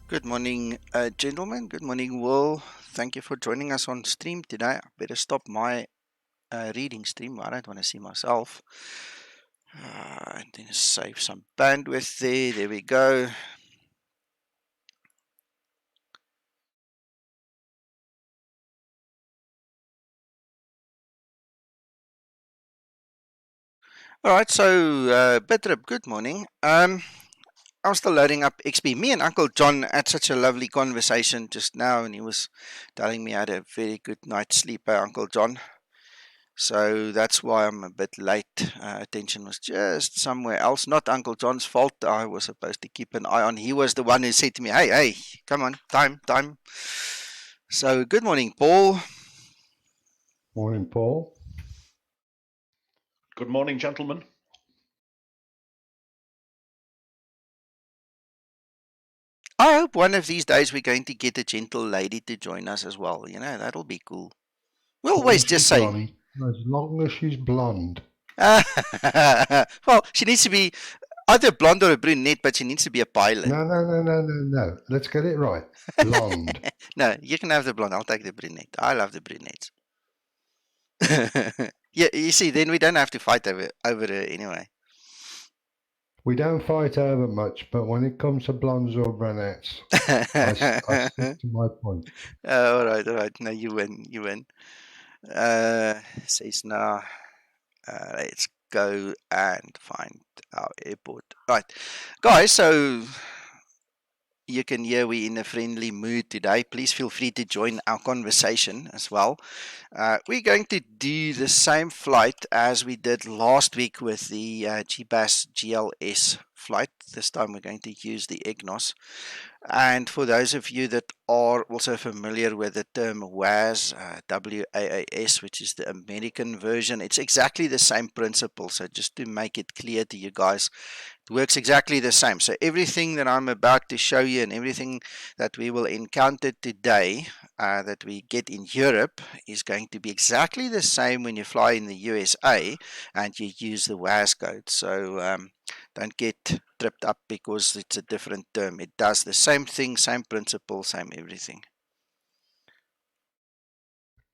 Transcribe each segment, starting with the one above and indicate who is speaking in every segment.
Speaker 1: Good morning, gentlemen. Good morning, Will. Thank you for joining us on stream today. I better stop my reading stream. I don't want to see myself. And then save some bandwidth there. There we go. All right, so Bedrip, good morning. I'm still loading up XP. Me and Uncle John had such a lovely conversation just now, and he was telling me I had a very good night's sleep, Uncle John. So that's why I'm a bit late. Attention was just somewhere else. Not Uncle John's fault. I was supposed to keep an eye on. He was the one who said to me, hey, come on, time. So good morning, Paul.
Speaker 2: Morning, Paul.
Speaker 3: Good morning, gentlemen.
Speaker 1: I hope one of these days we're going to get a gentle lady to join us as well. You know, that'll be cool. We always just say,
Speaker 2: as long as she's blonde.
Speaker 1: well, she needs to be either blonde or a brunette, but she needs to be a pilot.
Speaker 2: No. Let's get it right. Blonde.
Speaker 1: No, you can have the blonde. I'll take the brunette. I love the brunettes. Yeah, you see, then we don't have to fight over her anyway.
Speaker 2: We don't fight over much, but when it comes to blondes or brunettes, I stick to my point.
Speaker 1: All right. No, you win. Says now, let's go and find our airport. Right, guys, so you can hear we're in a friendly mood today. Please feel free to join our conversation as well. We're going to do the same flight as we did last week with the GBAS GLS flight. This time we're going to use the EGNOS. And for those of you that are also familiar with the term WAAS, WAAS, which is the American version, it's exactly the same principle. So just to make it clear to you guys, it works exactly the same. So everything that I'm about to show you and everything that we will encounter today that we get in Europe is going to be exactly the same when you fly in the USA and you use the WAAS code. So don't get tripped up because it's a different term. It does the same thing, same principle, same everything.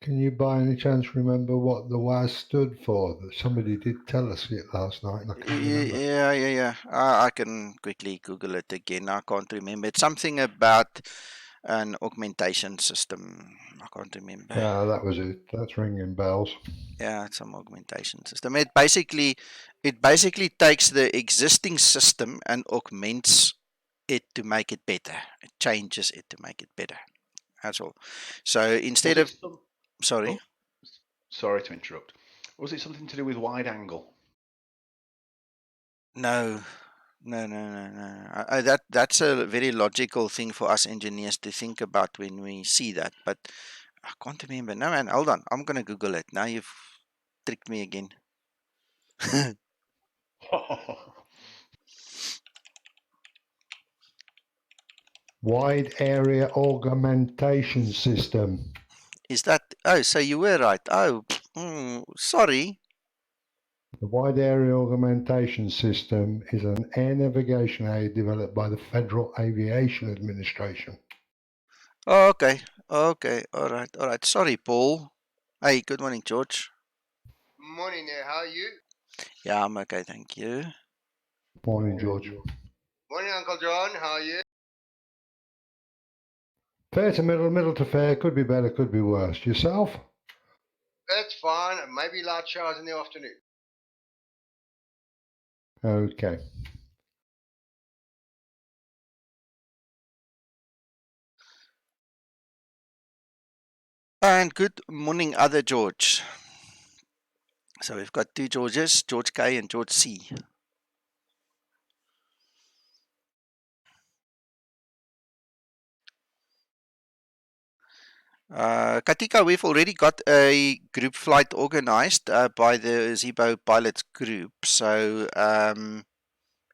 Speaker 2: Can you by any chance remember what the WAS stood for? That somebody did tell us it last night and I can't remember.
Speaker 1: Yeah. I can quickly Google it again. I can't remember. It's something about an augmentation system. I can't remember.
Speaker 2: Yeah, that was it. That's ringing bells.
Speaker 1: Yeah, it's some augmentation system. It basically takes the existing system and augments it to make it better. It changes it to make it better. That's all. So instead of sorry.
Speaker 3: Oh, sorry to interrupt. Was it something to do with wide angle?
Speaker 1: No. That's a very logical thing for us engineers to think about when we see that, but I can't remember. No, man, hold on. I'm gonna Google it. Now you've tricked me again.
Speaker 2: Wide area augmentation system.
Speaker 1: Is that? Oh, so you were right. Oh, sorry.
Speaker 2: The Wide Area Augmentation System is an air navigation aid developed by the Federal Aviation Administration.
Speaker 1: Oh, okay. All right. Sorry, Paul. Hey, good morning, George.
Speaker 4: Morning there, how are you?
Speaker 1: Yeah, I'm okay, thank you.
Speaker 2: Morning, George.
Speaker 4: Morning, Uncle John, how are you?
Speaker 2: Fair to middle to fair. Could be better, could be worse. Yourself?
Speaker 4: That's fine, maybe light showers in the afternoon.
Speaker 2: Okay.
Speaker 1: And good morning, other George. So we've got two Georges, George K and George C. Katika, we've already got a group flight organized by the Zibo Pilots group. So,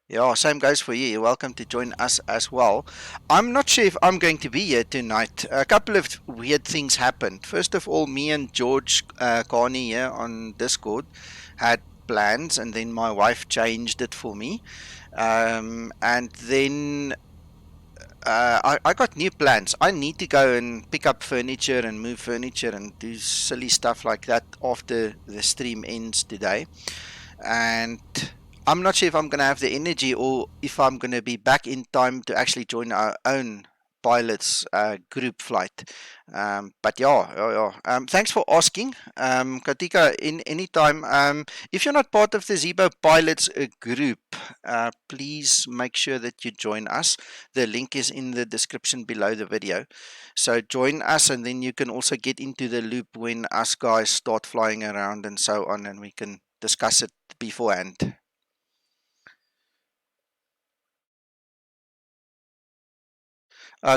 Speaker 1: yeah, same goes for you. You're welcome to join us as well. I'm not sure if I'm going to be here tonight. A couple of weird things happened. First of all, me and George Carney here on Discord had plans, and then my wife changed it for me. And then I got new plans. I need to go and pick up furniture and move furniture and do silly stuff like that after the stream ends today. And I'm not sure if I'm going to have the energy or if I'm going to be back in time to actually join our own pilots group flight. But yeah. Thanks for asking, Katika. In any time, if you're not part of the Zibo pilots group, please make sure that you join us. The link is in the description below the video. So join us, and then you can also get into the loop when us guys start flying around and so on, and we can discuss it beforehand.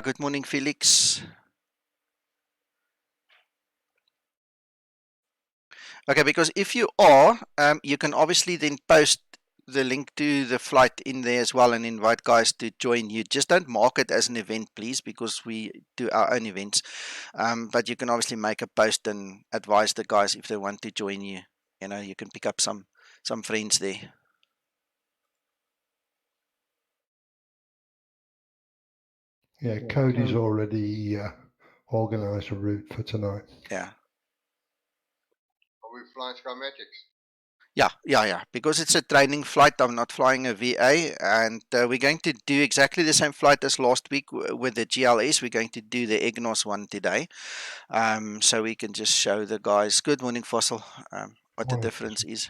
Speaker 1: Good morning, Felix. Okay, because if you are, you can obviously then post the link to the flight in there as well and invite guys to join you. Just don't mark it as an event, please, because we do our own events. But you can obviously make a post and advise the guys if they want to join you. You know, you can pick up some friends there.
Speaker 2: Yeah, Cody's already organised a route for tonight.
Speaker 1: Yeah.
Speaker 4: Are we flying Skymatics?
Speaker 1: Yeah. Because it's a training flight, I'm not flying a VA, and we're going to do exactly the same flight as last week with the GLS. We're going to do the EGNOS one today, so we can just show the guys. Good morning, Fossil. What the difference is.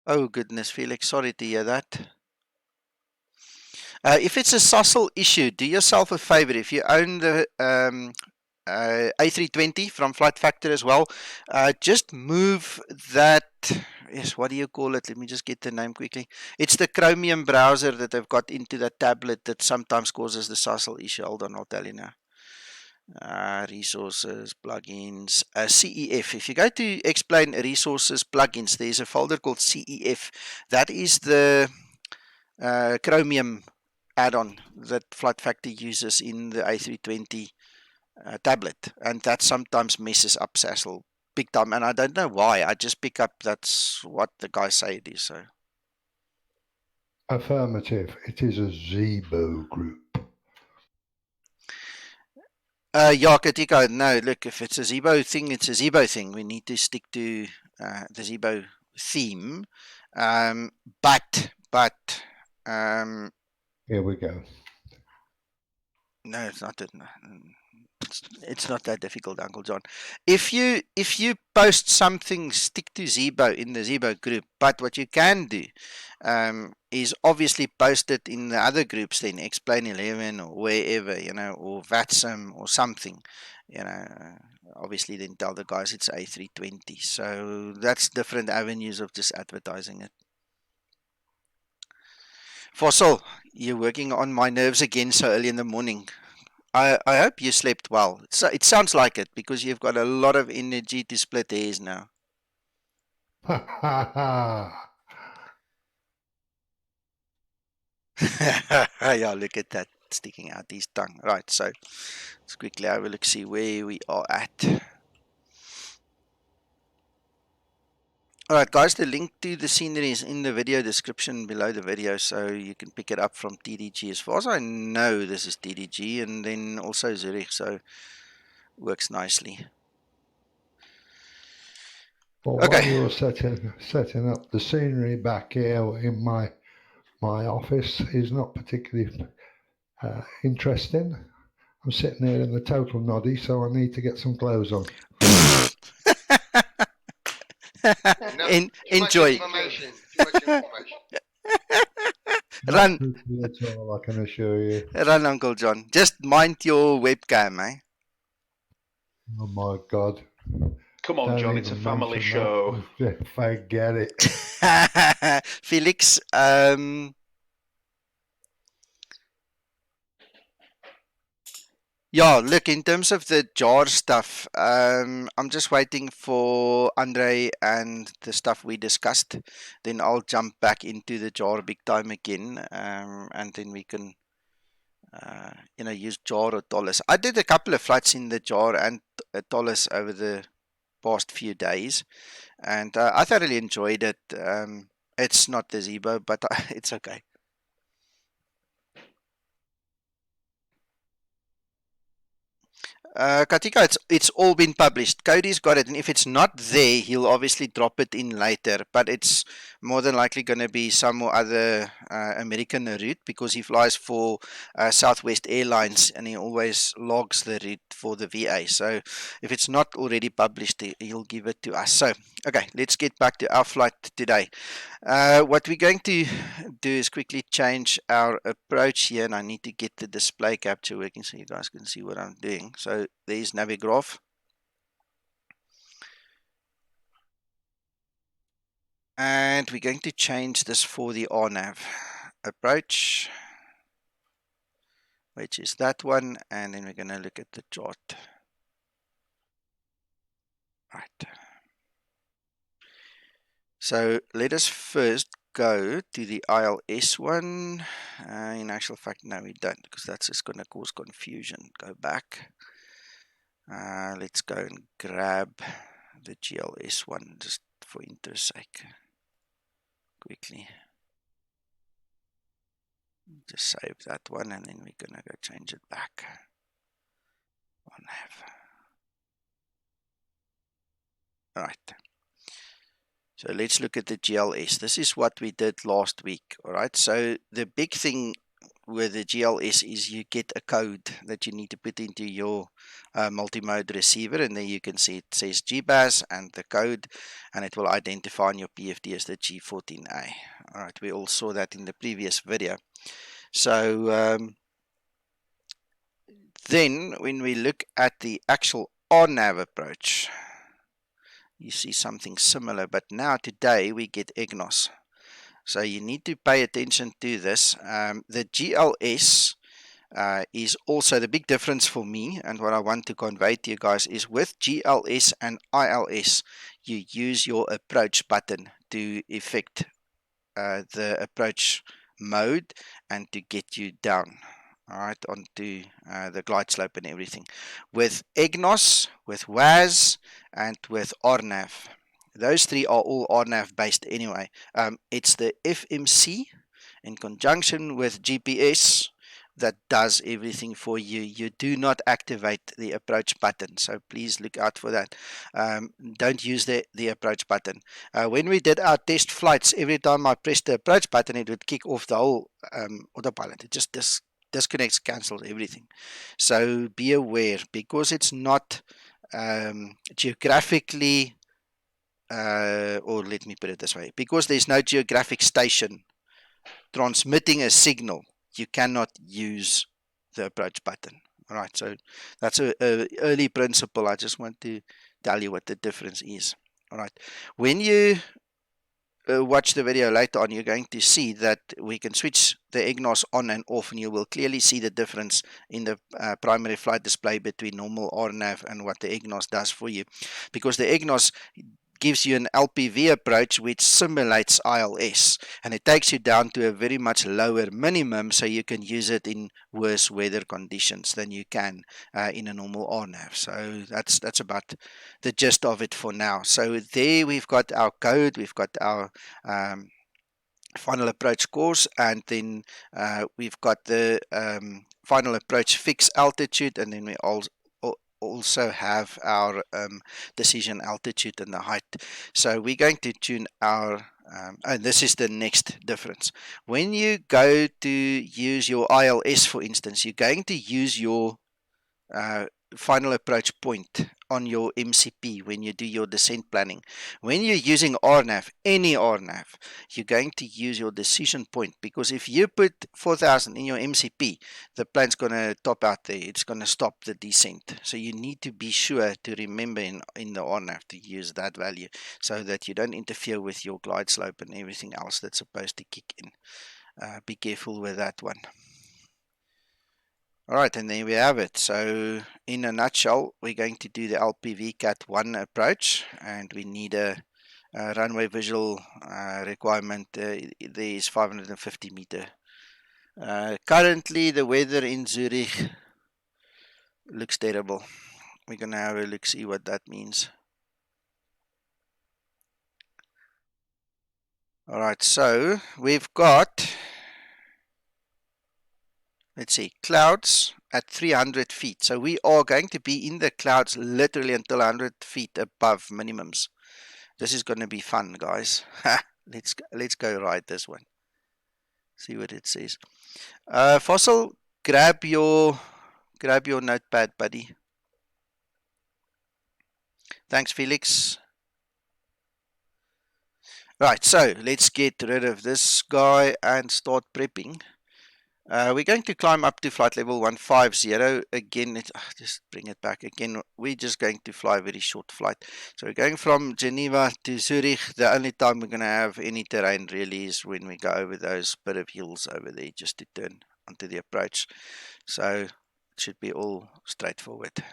Speaker 1: Oh goodness, Felix, sorry to hear that. If it's a SOSL issue, do yourself a favor. If you own the A320 from Flight Factor as well, just move that. Yes, what do you call it? Let me just get the name quickly. It's the Chromium browser that I've got into the tablet that sometimes causes the SOSL issue. Hold on, I'll tell you now. Resources, plugins, CEF. If you go to explain resources, plugins, there's a folder called CEF. That is the Chromium add-on that Flight Factor uses in the A320 tablet, and that sometimes messes up SASL big time, and I don't know why. I just pick up that's what the guys say it is. So
Speaker 2: Affirmative. It is a Zibo group.
Speaker 1: yeah, Katika, no, look, if it's a Zibo thing, it's a Zibo thing. We need to stick to the Zibo theme. But
Speaker 2: here we go.
Speaker 1: No, it's not. It's not that difficult, Uncle John. If you post something, stick to Zibo in the Zibo group. But what you can do is obviously post it in the other groups, then Explain 11 or wherever, you know, or VATSIM or something, you know. Obviously, then tell the guys it's A320. So that's different avenues of just advertising it. Fossil, you're working on my nerves again so early in the morning. I hope you slept well. It sounds like it because you've got a lot of energy to split hairs now.
Speaker 2: Ha ha ha.
Speaker 1: Yeah, look at that sticking out his tongue. Right, so let's quickly have a look, see where we are at. Alright guys, the link to the scenery is in the video description below the video, so you can pick it up from TDG. As far as I know, this is TDG, and then also Zurich, so works nicely.
Speaker 2: Well,
Speaker 1: Okay.
Speaker 2: while you're setting up, the scenery back here in my office is not particularly interesting. I'm sitting there in the total noddy, so I need to get some clothes on.
Speaker 1: Enjoy.
Speaker 4: Too much information.
Speaker 1: Run.
Speaker 2: That's all I can assure you.
Speaker 1: Run, Uncle John. Just mind your webcam, eh?
Speaker 2: Oh my God.
Speaker 3: Come on,
Speaker 2: Don't
Speaker 3: John, it's a
Speaker 2: even
Speaker 3: family
Speaker 2: mention
Speaker 3: show.
Speaker 2: that. Forget it.
Speaker 1: Felix, yeah, look, in terms of the jar stuff, I'm just waiting for Andre and the stuff we discussed. Then I'll jump back into the jar big time again, and then we can, use jar or Tollus. I did a couple of flights in the jar and Tollus over the past few days, and I thoroughly enjoyed it. It's not the Zibo, but it's okay. Katika, it's all been published. Cody's got it, and if it's not there, he'll obviously drop it in later. But it's more than likely going to be some or other American route because he flies for Southwest Airlines, and he always logs the route for the VA. So if it's not already published, he'll give it to us. So okay, let's get back to our flight today. What we're going to do is quickly change our approach here, and I need to get the display capture working so you guys can see what I'm doing. So there's Navigraph. And we're going to change this for the RNAV approach, which is that one, and then we're going to look at the chart. Right. So let us first go to the ILS one. In actual fact, no, we don't, because that's just going to cause confusion. Go back. Let's go and grab the GLS one just for interest's sake. Quickly. Just save that one, and then we're going to go change it back. On nav. Alright. So let's look at the GLS. This is what we did last week. Alright. So the big thing with the GLS is you get a code that you need to put into your multi-mode receiver, and then you can see it says GBAS and the code, and it will identify on your PFD as the G14A. Alright, we all saw that in the previous video. So then when we look at the actual RNAV approach, you see something similar, but now today we get EGNOS. So you need to pay attention to this. The GLS is also the big difference for me, and what I want to convey to you guys is with GLS and ILS, you use your approach button to effect the approach mode and to get you down, all right, onto the glide slope and everything. With EGNOS, with WAS, and with RNAV, those three are all RNAV based anyway. It's the FMC in conjunction with GPS that does everything for you. You do not activate the approach button, so please look out for that. Don't use the approach button. When we did our test flights, every time I pressed the approach button, it would kick off the whole autopilot. It just disconnects, cancels everything. So be aware, because it's not geographically, or let me put it this way, because there's no geographic station transmitting a signal, you cannot use the approach button. All right, so that's a early principle. I just want to tell you what the difference is. All right, when you watch the video later on, you're going to see that we can switch the EGNOS on and off, and you will clearly see the difference in the primary flight display between normal RNAV and what the EGNOS does for you, because the EGNOS gives you an LPV approach which simulates ILS, and it takes you down to a very much lower minimum, so you can use it in worse weather conditions than you can in a normal RNAV. So that's about the gist of it for now. So there we've got our code, we've got our final approach course, and then we've got the final approach fixed altitude, and then we also have our decision altitude and the height. So we're going to tune our and this is the next difference. When you go to use your ILS, for instance, you're going to use your final approach point on your MCP when you do your descent planning. When you're using RNAV, any RNAV, you're going to use your decision point, because if you put 4,000 in your MCP, the plane's going to top out there. It's going to stop the descent. So you need to be sure to remember in the RNAV to use that value so that you don't interfere with your glide slope and everything else that's supposed to kick in. Be careful with that one. All right, and there we have it. So in a nutshell, we're going to do the LPV Cat 1 approach, and we need a runway visual requirement. There is 550 meter. Currently, the weather in Zurich looks terrible. We're going to have a look, see what that means. All right, so we've got, let's see, clouds at 300 feet. So we are going to be in the clouds literally until 100 feet above minimums. This is going to be fun, guys. Let's go ride this one. See what it says. Fossil, grab your notepad, buddy. Thanks, Felix. Right, so let's get rid of this guy and start prepping. We're going to climb up to flight level 150. Again, just bring it back again. We're just going to fly a very short flight. So we're going from Geneva to Zurich. The only time we're going to have any terrain really is when we go over those bit of hills over there just to turn onto the approach. So it should be all straightforward.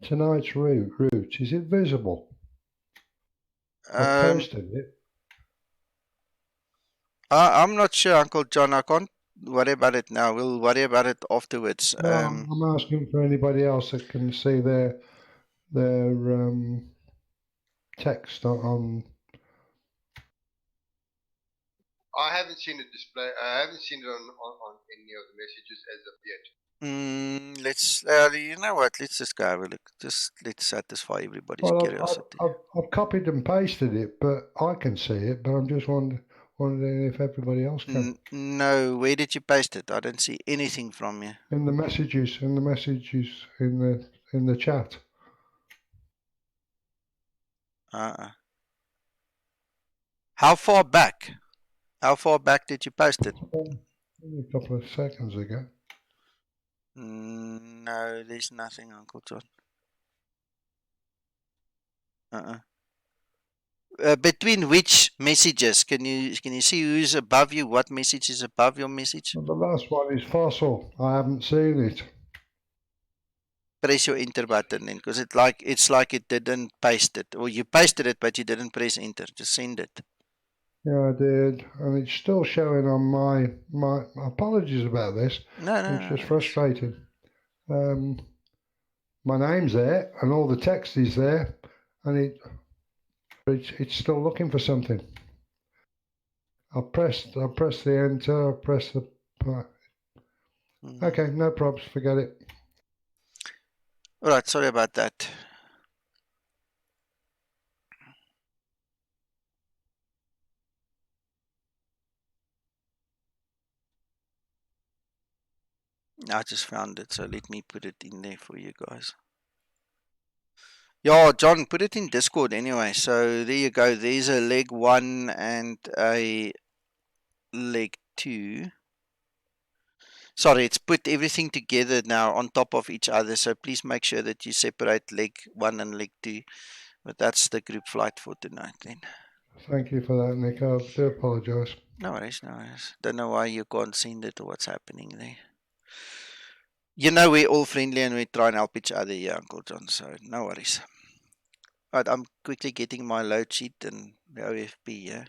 Speaker 2: Tonight's route, is it visible? I've posted it.
Speaker 1: I'm not sure, Uncle John. I can't worry about it now. We'll worry about it afterwards.
Speaker 2: No, I'm asking for anybody else that can see their text on.
Speaker 4: I haven't seen it display. I haven't seen it on any of the messages as of yet.
Speaker 1: Let's. You know what? Let's just go have a look. Just let's satisfy everybody's curiosity.
Speaker 2: I've copied and pasted it, but I can see it. But I'm just wondering if everybody else can.
Speaker 1: No, where did you paste it? I don't see anything from you.
Speaker 2: In the messages, in the chat.
Speaker 1: How far back? How far back did you post it?
Speaker 2: Only a couple of seconds ago.
Speaker 1: No, there's nothing, Uncle John. Between which messages? Can you see who's above you? What message is above your message?
Speaker 2: Well, the last one is Fossil. I haven't seen it.
Speaker 1: Press your enter button then, because it's like it didn't paste it, or you pasted it but you didn't press enter. Just send it.
Speaker 2: Yeah, I did, and it's still showing on my apologies about this.
Speaker 1: No,
Speaker 2: it's just frustrating. My name's there, and all the text is there, and it's still looking for something. I pressed the enter. I pressed the. Okay, no problems. Forget it.
Speaker 1: All right, sorry about that. I just found it, so let me put it in there for you guys. Yeah, John, put it in Discord anyway. So there you go. There's a leg 1 and a leg 2. Sorry, it's put everything together now on top of each other. So please make sure that you separate leg 1 and leg 2. But that's the group flight for tonight then.
Speaker 2: Thank you for that, Nick. I do apologise.
Speaker 1: No worries, no worries. Don't know why you can't send it or what's happening there. You know we're all friendly and we try and help each other here, Uncle John, so no worries. Right, I'm quickly getting my load sheet and the OFP here.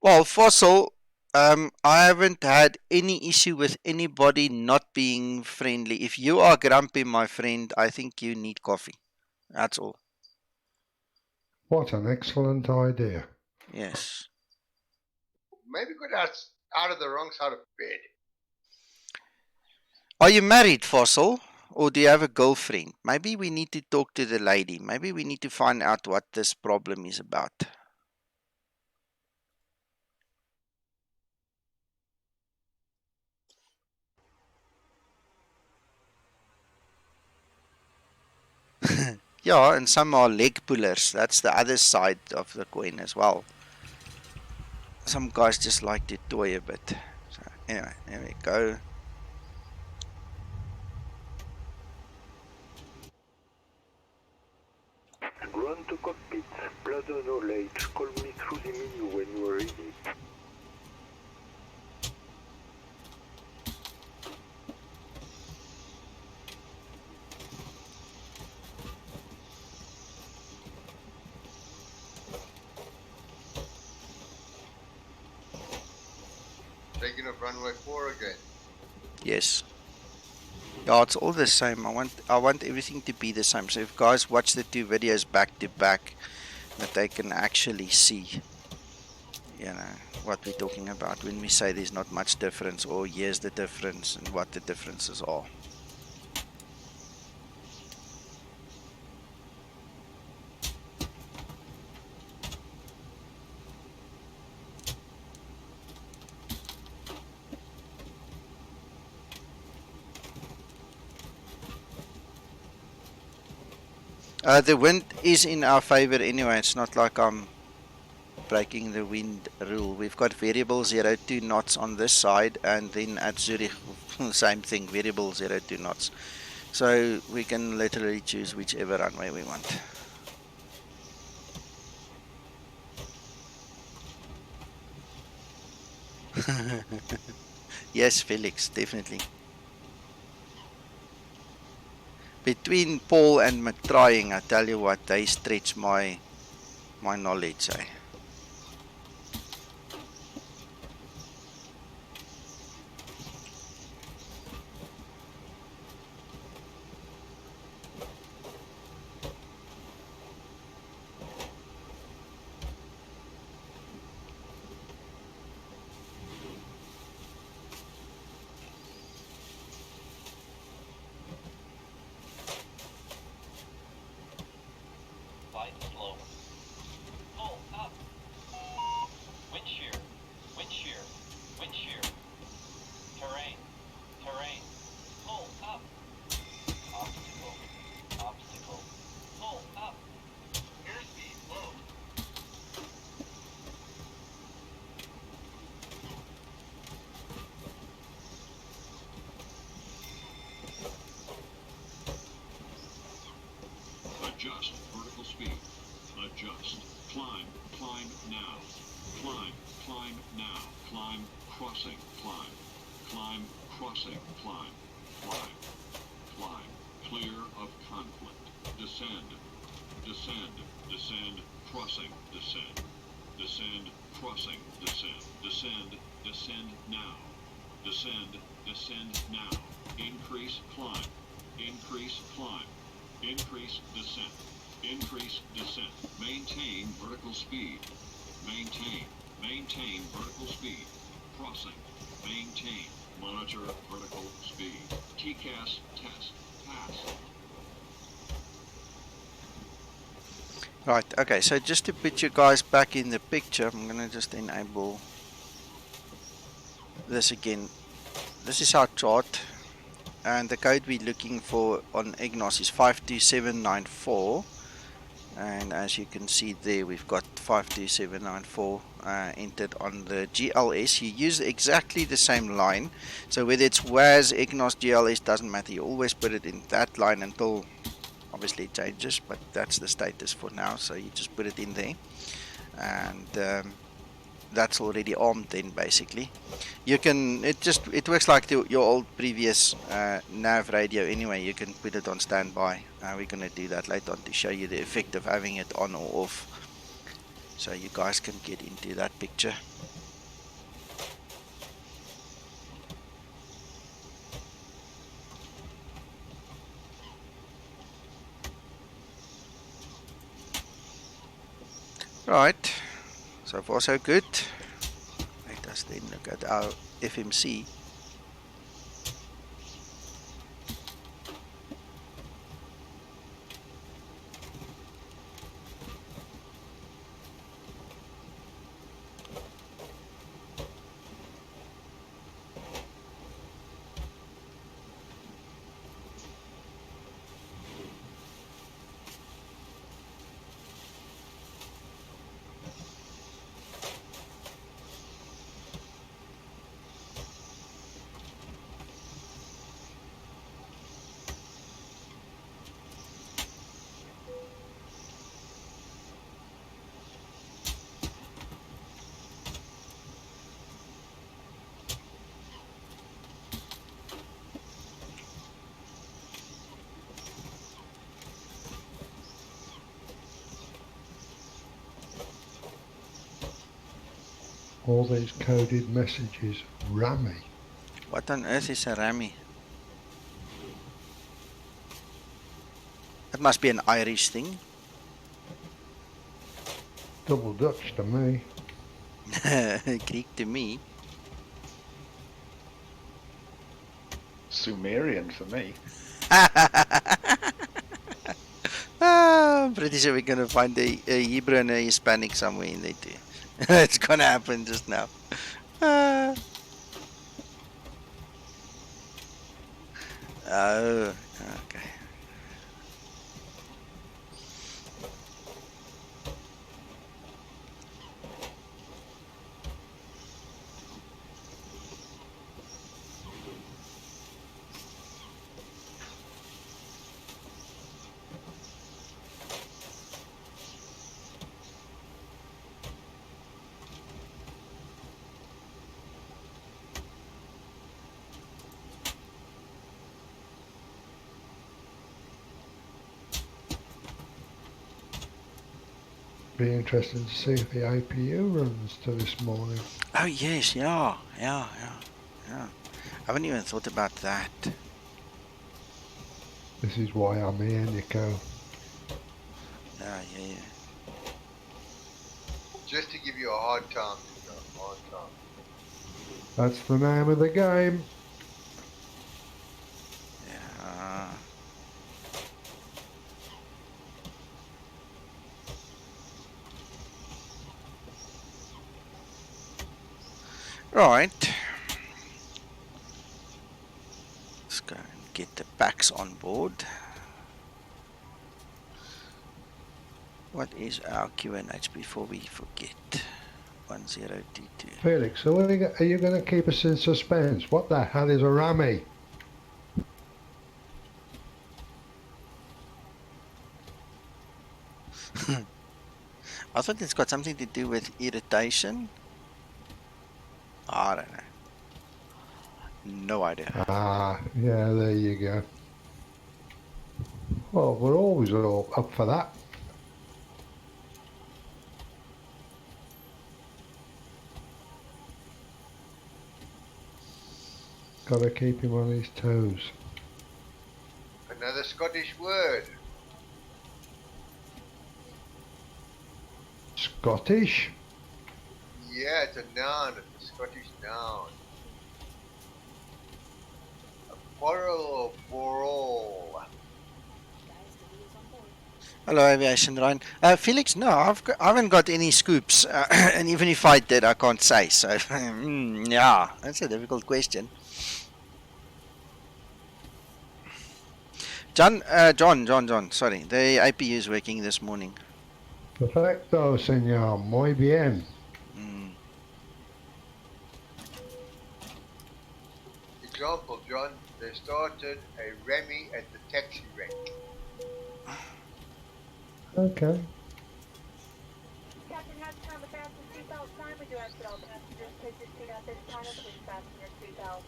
Speaker 1: Well, Fossil, I haven't had any issue with anybody not being friendly. If you are grumpy, my friend, I think you need coffee. That's all.
Speaker 2: What an excellent idea.
Speaker 1: Yes.
Speaker 4: Maybe got out of the wrong side of bed.
Speaker 1: Are you married, Fossil? Or do you have a girlfriend? Maybe we need to talk to the lady. Maybe we need to find out what this problem is about. Yeah, and some are leg pullers. That's the other side of the coin as well. Some guys just like to toy a bit. So anyway, there we go.
Speaker 5: Ground to cockpit, Plaza knowledge, call me through the menu when you are ready.
Speaker 4: Taking off runway 4 again.
Speaker 1: Yes. Yeah, it's all the same. I want everything to be the same. So if guys watch the two videos back to back, that they can actually see, you know, what we're talking about when we say there's not much difference, or here's the difference and what the differences are. The wind is in our favor anyway. It's not like I'm breaking the wind rule. We've got variable 02 knots on this side, and then at Zurich, same thing, variable 02 knots. So we can literally choose whichever runway we want. Yes, Felix, definitely. Between Paul and McTrying, I tell you what, they stretch my knowledge, eh?
Speaker 6: Adjust vertical speed. Adjust. Climb. Climb now. Climb. Climb now. Climb. Crossing. Climb. Climb. Crossing. Climb. Climb. Climb. Clear of conflict. Descend. Descend. Descend. Crossing. Descend. Descend. Crossing. Descend. Descend. Descend now. Descend. Descend now. Increase climb. Increase climb. Increase descent. Increase descent. Maintain vertical speed. Maintain. Maintain vertical speed. Crossing. Maintain. Monitor vertical speed. TCAS test. Pass.
Speaker 1: Right, okay, so just to put you guys back in the picture, I'm going to just enable this again. This is our chart, and the code we're looking for on EGNOS is 52794, and as you can see there, we've got 52794 entered on the GLS. You use exactly the same line, so whether it's WAS, EGNOS, GLS, doesn't matter. You always put it in that line until obviously it changes, but that's the status for now, so you just put it in there, and that's already armed then basically. You can, it works like your old previous nav radio anyway. You can put it on standby. We're going to do that later on to show you the effect of having it on or off, so you guys can get into that picture. Right, so far so good. Let us then look at our FMC.
Speaker 2: All these coded messages Rammy.
Speaker 1: What on earth is a rammy? That must be an Irish thing.
Speaker 2: Double Dutch to me.
Speaker 1: Greek to me.
Speaker 3: Sumerian for me.
Speaker 1: I'm pretty sure we're gonna find a Hebrew and a Hispanic somewhere in there too. It's gonna happen just now. Ah. Oh, okay.
Speaker 2: Be interesting to see if the APU runs to this morning.
Speaker 1: Oh yes, yeah. I haven't even thought about that.
Speaker 2: This is why I'm here, Nico.
Speaker 1: Yeah.
Speaker 4: Just to give you a hard time, Nico. Hard time.
Speaker 2: That's the name of the game.
Speaker 1: Yeah. Right. Let's go and get the packs on board. What is our QNH before we forget? 1022.
Speaker 2: Felix, so are you going to keep us in suspense? What the hell is a rammy?
Speaker 1: I thought it's got something to do with irritation. I don't know. No idea.
Speaker 2: Ah, yeah, there you go. Well, we're always all up for that. Got to keep him on his toes.
Speaker 4: Another Scottish word.
Speaker 2: Scottish?
Speaker 4: Yeah, it's a noun. It's a Scottish noun. A quarrel or quarrel.
Speaker 1: Hello, Aviation Ryan. Felix, no, I haven't got any scoops. And even if I did, I can't say. So, yeah, that's a difficult question. John, sorry. The APU is working this morning.
Speaker 2: Perfecto, señor. Muy bien.
Speaker 4: Example, John. They started a Remy at the taxi rank.
Speaker 2: Okay.
Speaker 7: Captain, have time with fasten seatbelt sign. We do ask that all passengers take your seat at this time and please fasten your seatbelt.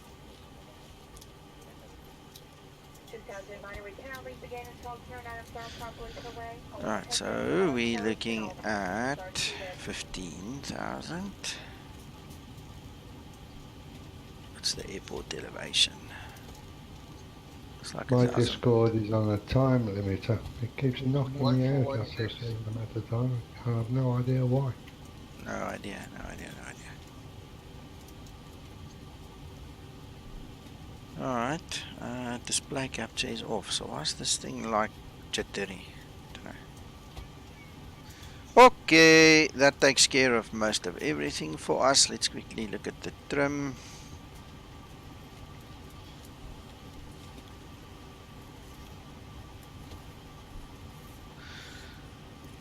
Speaker 7: Just as a reminder, we cannot leave the gate until turn items are properly put away.
Speaker 1: Alright, so we're looking at 15,000. What's the airport elevation? Looks like
Speaker 2: My
Speaker 1: 1,000.
Speaker 2: Discord is on a time limiter. It keeps knocking me out
Speaker 4: 141
Speaker 2: after a
Speaker 4: seconds.
Speaker 2: certain amount of time. I have no idea why.
Speaker 1: No idea. Alright, display capture is off. So why is this thing like jittery? Don't know. Okay, that takes care of most of everything for us. Let's quickly look at the trim.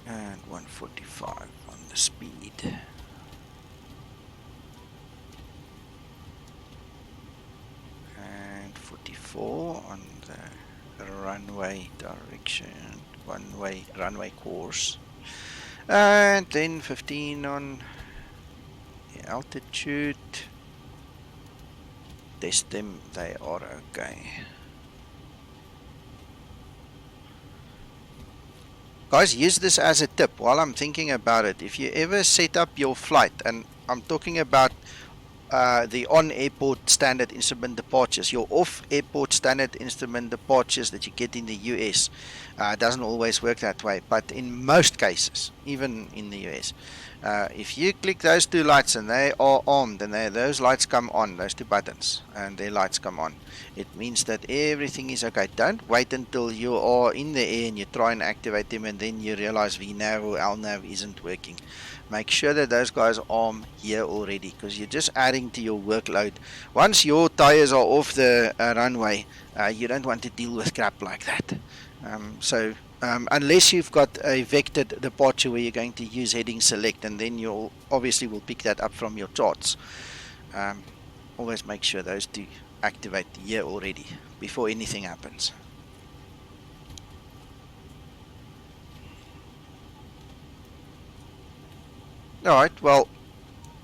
Speaker 1: And 145 on the speed. And 44 on the runway direction, one-way runway course. And then 15 on the altitude. Test them, they are okay. Guys, use this as a tip while I'm thinking about it. If you ever set up your flight, and I'm talking about the on-airport standard instrument departures. Your off-airport standard instrument departures that you get in the US doesn't always work that way, but in most cases, even in the US, if you click those two lights and they are armed and those lights come on, those two buttons, and their lights come on, it means that everything is okay. Don't wait until you are in the air and you try and activate them and then you realize VNAV or LNAV isn't working. Make sure that those guys are armed here already, because you're just adding to your workload. Once your tires are off the runway, you don't want to deal with crap like that. Unless you've got a vectored departure where you're going to use heading select, and then you'll obviously will pick that up from your charts. Always make sure those two activate here already before anything happens. Alright, well,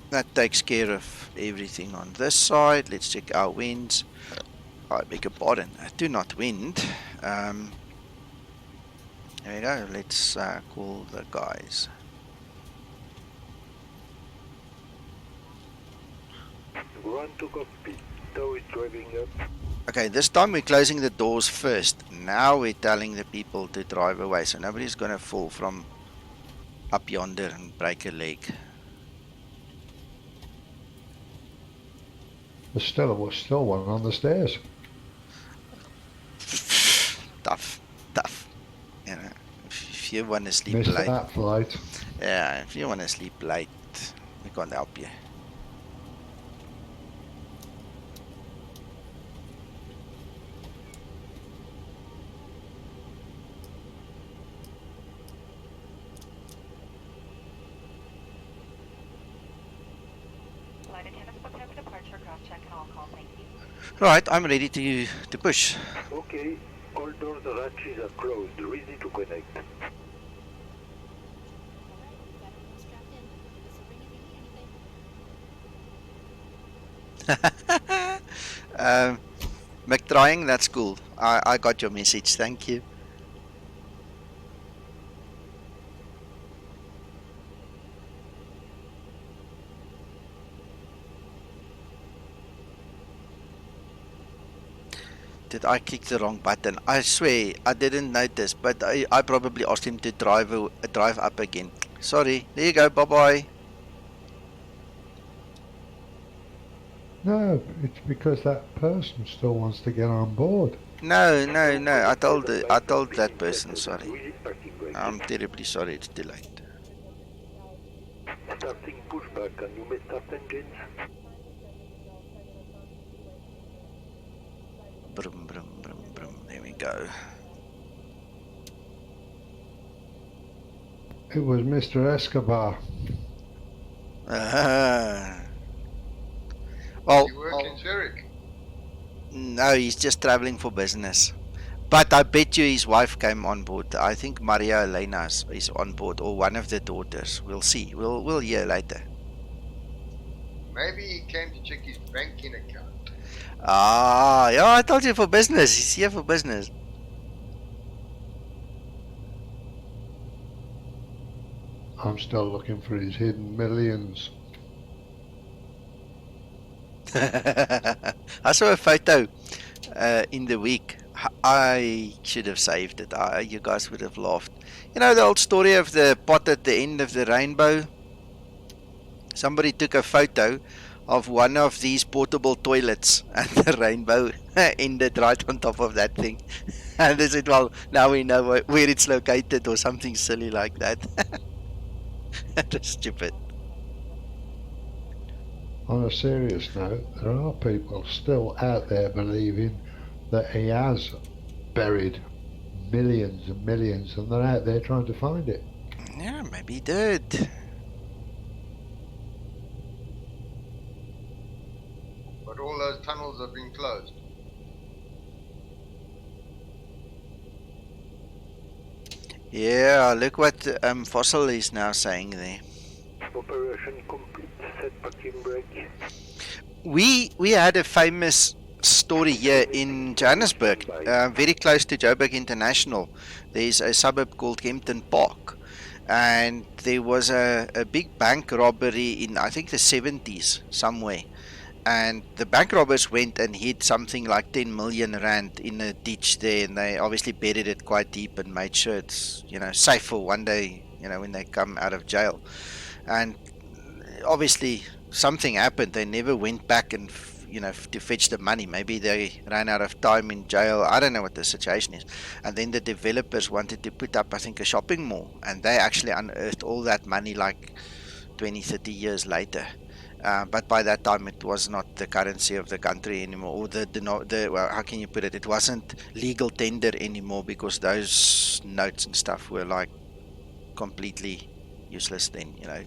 Speaker 1: that takes care of everything on this side. Let's check our winds. I beg your pardon, do not wind. There we go, let's call the guys.
Speaker 5: Run to cockpit. Tow is driving up.
Speaker 1: Okay, this time we're closing the doors first. Now we're telling the people to drive away, so nobody's gonna fall from up yonder and break a leg.
Speaker 2: There's still one on the stairs.
Speaker 1: Tough. You know, if you want to sleep
Speaker 2: Missed
Speaker 1: late.
Speaker 2: that flight.
Speaker 1: Yeah, if you want to sleep late, we can't help you.
Speaker 7: Flight attendants, book time for departure, cross check and all call, thank you.
Speaker 1: Right, I'm ready to push.
Speaker 5: Okay, all doors and hatches are closed, ready to connect.
Speaker 1: McTrying, that's cool. I got your message, thank you. Did I click the wrong button? I swear I didn't notice, but I probably asked him to drive up again. Sorry. There you go. Bye bye.
Speaker 2: No, it's because that person still wants to get on board.
Speaker 1: No. I told that person. Sorry. I'm terribly sorry. It's too late.
Speaker 5: Starting pushback, and you may start engines.
Speaker 1: Brum. There we go.
Speaker 2: It was Mr. Escobar.
Speaker 1: Well,
Speaker 4: You work in Zurich?
Speaker 1: no, he's just traveling for business. But I bet you his wife came on board. I think Maria Elena is on board, or one of the daughters. We'll see. We'll hear later.
Speaker 4: Maybe he came to check his banking account.
Speaker 1: Ah, yeah, I told you for business. He's here for business.
Speaker 2: I'm still looking for his hidden millions.
Speaker 1: I saw a photo in the week. I should have saved it. You guys would have laughed. You know the old story of the pot at the end of the rainbow? Somebody took a photo of one of these portable toilets and the rainbow ended right on top of that thing. And they said, well, now we know where it's located, or something silly like that. That was stupid.
Speaker 2: On a serious note, there are people still out there believing that he has buried millions and millions, and they're out there trying to find it.
Speaker 1: Yeah, maybe he did.
Speaker 4: But all those tunnels have been closed.
Speaker 1: Yeah, look what Fossil is now saying there.
Speaker 5: Operation complete. Set parking brake.
Speaker 1: We had a famous story here in Johannesburg, very close to Joburg International. There's a suburb called Kempton Park, and there was a big bank robbery in, I think, the 70s somewhere, and the bank robbers went and hid something like 10 million rand in a ditch there, and they obviously buried it quite deep and made sure it's, you know, safe for one day, you know, when they come out of jail. And obviously something happened. They never went back and you know, to fetch the money. Maybe they ran out of time in jail. I don't know what the situation is. And then the developers wanted to put up, I think, a shopping mall, and they actually unearthed all that money like 20, 30 years later. But by that time, it was not the currency of the country anymore, or well, how can you put it? It wasn't legal tender anymore, because those notes and stuff were like completely useless then. You know,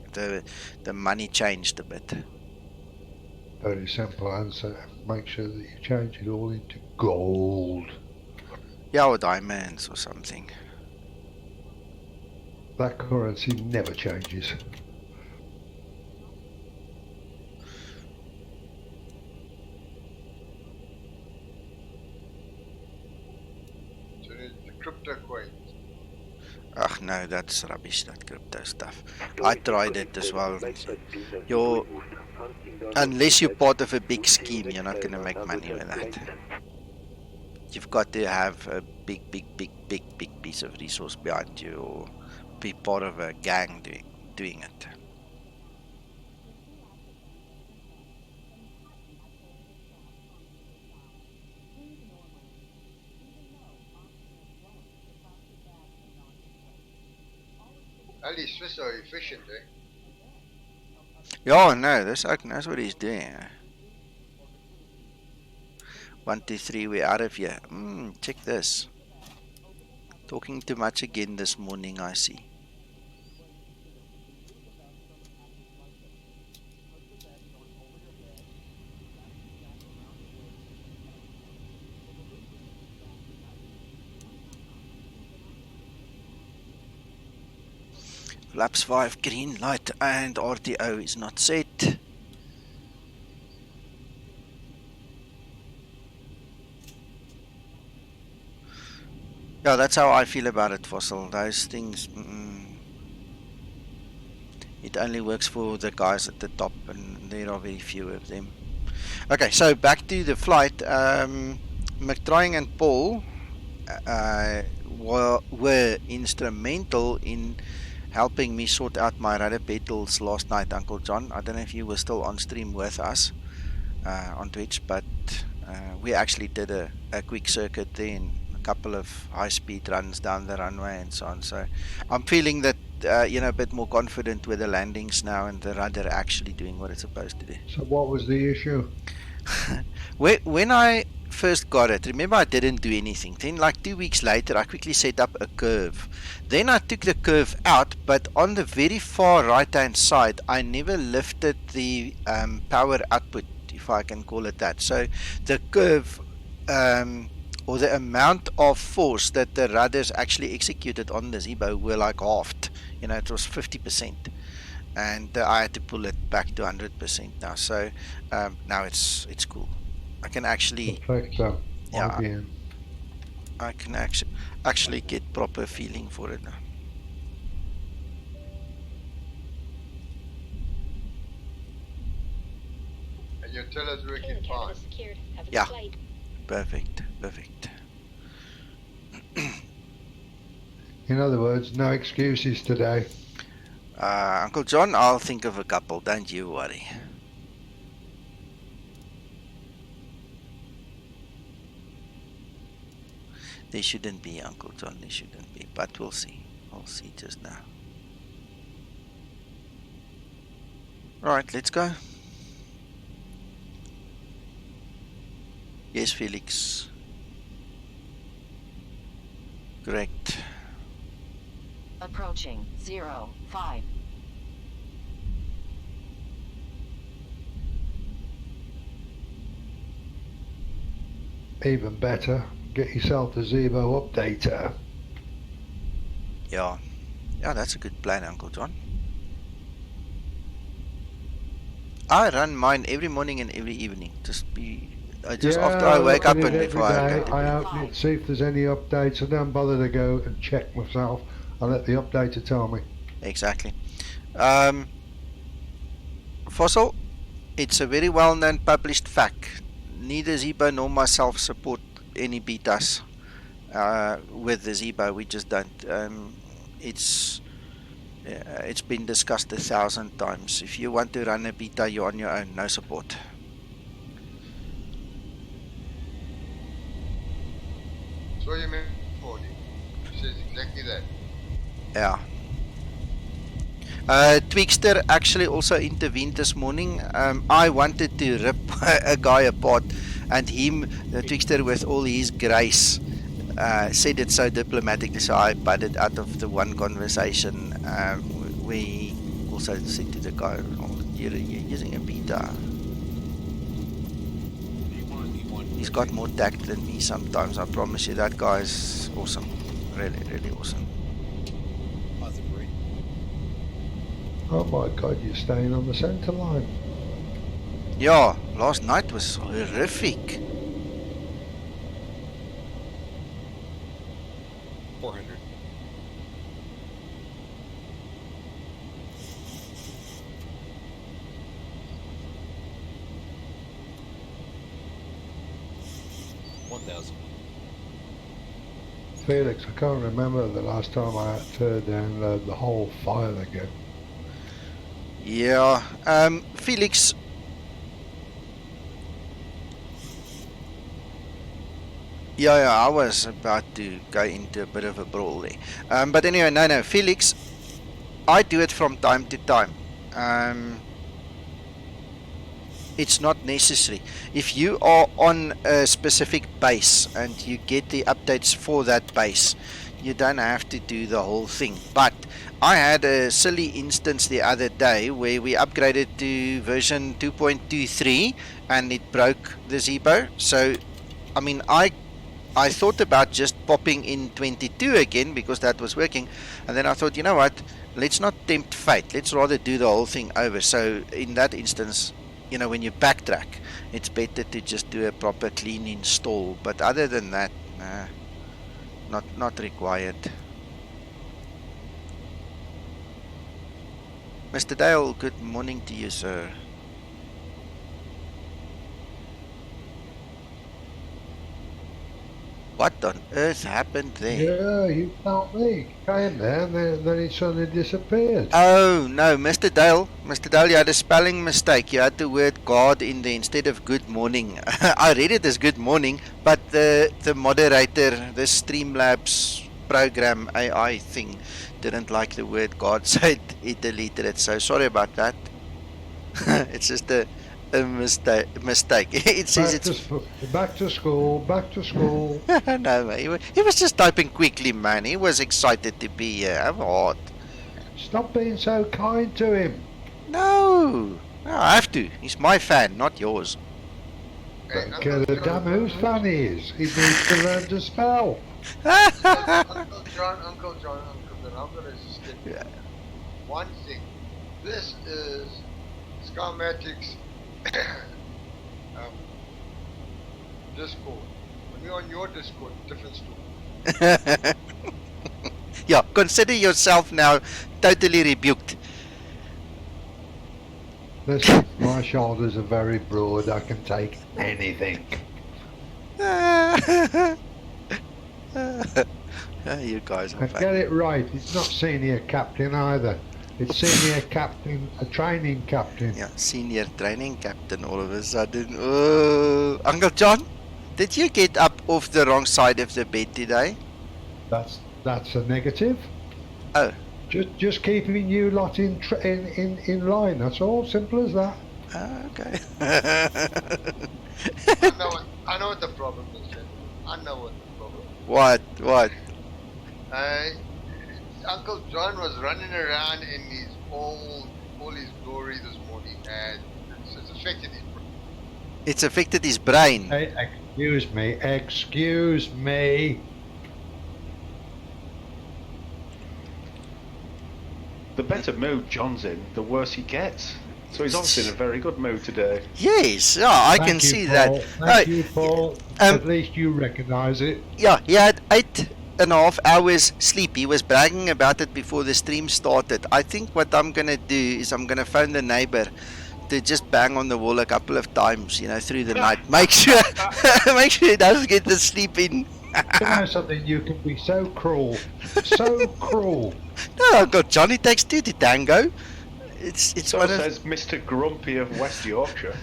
Speaker 1: the money changed a bit.
Speaker 2: Very simple answer. Make sure that you change it all into gold.
Speaker 1: Yeah, or diamonds or something.
Speaker 2: That currency never changes.
Speaker 4: So there's the crypto coins.
Speaker 1: Ach no, that's rubbish, that crypto stuff. I tried it as well. Unless you're part of a big scheme, you're not going to make money with that. You've got to have a big piece of resource behind you, or be part of a gang doing it.
Speaker 4: Ali Swiss are efficient, eh?
Speaker 1: Yeah, no, that's what he's doing. 1, 2, 3, we're out of here. Check this. Talking too much again this morning, I see. Flaps 5 green light and RTO is not set. Yeah, that's how I feel about it, Fossil. Those things, it only works for the guys at the top, and there are very few of them. Okay, so back to the flight. McTrying and Paul were instrumental in helping me sort out my rudder pedals last night, Uncle John. I don't know if you were still on stream with us on Twitch, but we actually did a quick circuit there and a couple of high-speed runs down the runway and so on. So I'm feeling that a bit more confident with the landings now and the rudder actually doing what it's supposed to do.
Speaker 2: So what was the issue?
Speaker 1: When I first got it, remember, I didn't do anything. Then like 2 weeks later, I quickly set up a curve. Then I took the curve out, but on the very far right hand side, I never lifted the power output, if I can call it that. So the curve or the amount of force that the rudders actually executed on the Zibo were like halved. You know, it was 50%. And I had to pull it back to 100% now. So now it's cool. I can actually,
Speaker 2: Perfecto.
Speaker 1: yeah,
Speaker 2: Bien.
Speaker 1: I can actually get proper feeling for it now.
Speaker 4: And your teller's working fine.
Speaker 1: Yeah, perfect.
Speaker 2: In other words, no excuses today.
Speaker 1: Uncle John, I'll think of a couple, don't you worry. There shouldn't be, Uncle John, there shouldn't be, but we'll see. We'll see just now. Alright, let's go. Yes, Felix. Correct.
Speaker 8: Approaching 05.
Speaker 2: Even better, get yourself the Zibo updater.
Speaker 1: Yeah, that's a good plan, Uncle John. I run mine every morning and every evening. Just after I wake up and before I go to
Speaker 2: I
Speaker 1: bed.
Speaker 2: open it, see if there's any updates. I don't bother to go and check myself. I let the updater tell me.
Speaker 1: Exactly. Fossil, It's a very well-known published fact. Neither Zibo nor myself support any betas with the Zibo. We just don't. It's been discussed 1,000 times. If you want to run a beta, you're on your own. No support.
Speaker 4: So you mean morning? He says exactly that.
Speaker 1: Yeah. Twixter actually also intervened this morning. I wanted to rip a guy apart, and him, Twixter, with all his grace, said it so diplomatically, so I butted out of the one conversation. We also said to the guy, oh, you're using a beta. He's got more tact than me sometimes, I promise you. That guy is awesome. Really, really awesome.
Speaker 2: Oh my God, you're staying on the centre line.
Speaker 1: Yeah, last night was horrific.
Speaker 9: 400.
Speaker 2: Felix, I can't remember the last time I had to download the whole file again.
Speaker 1: Yeah, Felix. Yeah, I was about to go into a bit of a brawl there. But anyway, no, Felix, I do it from time to time. It's not necessary. If you are on a specific base and you get the updates for that base, you don't have to do the whole thing. But I had a silly instance the other day where we upgraded to version 2.23 and it broke the Zibo. So, I mean, I thought about just popping in 22 again because that was working, and then I thought, you know what, let's not tempt fate, let's rather do the whole thing over. So in that instance, you know, when you backtrack, it's better to just do a proper clean install. But other than that, nah, not required. Mr. Dale, good morning to you, sir. What on earth happened there?
Speaker 2: Yeah, you told me. Came there and then it suddenly disappeared.
Speaker 1: Oh, no, Mr. Dale, you had a spelling mistake. You had the word God in there instead of good morning. I read it as good morning, but the moderator, the Streamlabs program AI thing, didn't like the word God, so it deleted it. So sorry about that. It's just a mistake. It says
Speaker 2: back to school.
Speaker 1: No, man, he was just typing quickly, man. He was excited to be here. Have a heart.
Speaker 2: Stop being so kind to him.
Speaker 1: No, I have to. He's my fan, not yours.
Speaker 2: Don't care the damn whose fan he is. He needs to learn to spell.
Speaker 4: Uncle John, I'm going to state one thing. This is Skymatic's Discord. When you're on your Discord, different story.
Speaker 1: Yeah, consider yourself now totally rebuked.
Speaker 2: Listen, my shoulders are very broad. I can take anything.
Speaker 1: You guys are
Speaker 2: And get it right. It's not senior captain either. It's senior captain, a training captain.
Speaker 1: Yeah, senior training captain all of a sudden. Oh, Uncle John, did you get up off the wrong side of the bed today?
Speaker 2: That's a negative.
Speaker 1: Oh.
Speaker 2: Just keeping you lot in line. That's all. Simple as that.
Speaker 1: Okay.
Speaker 4: I know what the problem is. I know what the problem is.
Speaker 1: What?
Speaker 4: Uncle John was running around in his all his glory this morning, and it's affected his brain.
Speaker 1: It's affected his brain.
Speaker 2: Hey, excuse me.
Speaker 3: The better mood John's in, the worse he gets. So he's obviously in a very good mood today.
Speaker 1: Yes, yeah, I can see that.
Speaker 2: Thank you, Paul. At least you recognise it.
Speaker 1: Yeah, he had 8.5 hours sleep. He was bragging about it before the stream started. I think what I'm going to do is I'm going to phone the neighbor to just bang on the wall a couple of times, you know, through the night. Make sure, make sure he doesn't get the sleep in.
Speaker 2: You know something? You can be so cruel, so cruel.
Speaker 1: No, I've got Johnny takes two to tango. It's
Speaker 3: So
Speaker 1: one of.
Speaker 3: says Mr. Grumpy of West Yorkshire.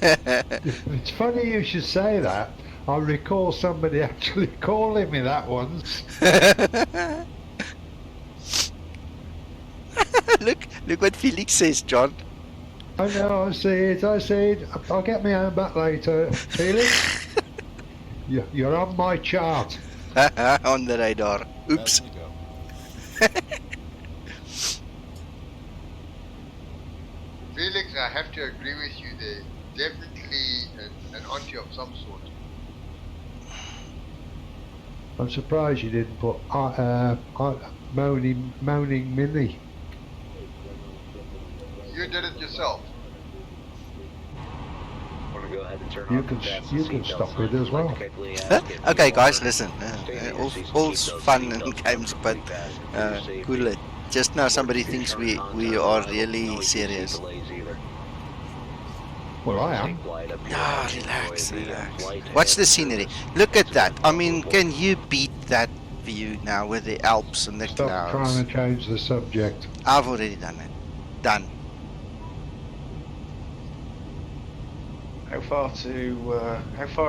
Speaker 2: It's funny you should say that. I recall somebody actually calling me that once.
Speaker 1: Look what Felix says, John.
Speaker 2: I know, I see it. I'll get my own back later. Felix, you're on my chart.
Speaker 1: On the radar. Oops.
Speaker 4: Felix, I have to agree with you. There's definitely an auntie of some sort.
Speaker 2: I'm surprised you didn't put moaning Minnie.
Speaker 4: You did it yourself.
Speaker 2: You can stop it as well.
Speaker 1: Okay, guys, listen. All's fun and games, but cool it. Just now somebody thinks we are really serious.
Speaker 2: Well, I am.
Speaker 1: Ah, relax. Watch the scenery. Look at that. I mean, can you beat that view now with the Alps and the
Speaker 2: Stop
Speaker 1: clouds?
Speaker 2: trying to change the subject.
Speaker 1: I've already done it. Done.
Speaker 3: How far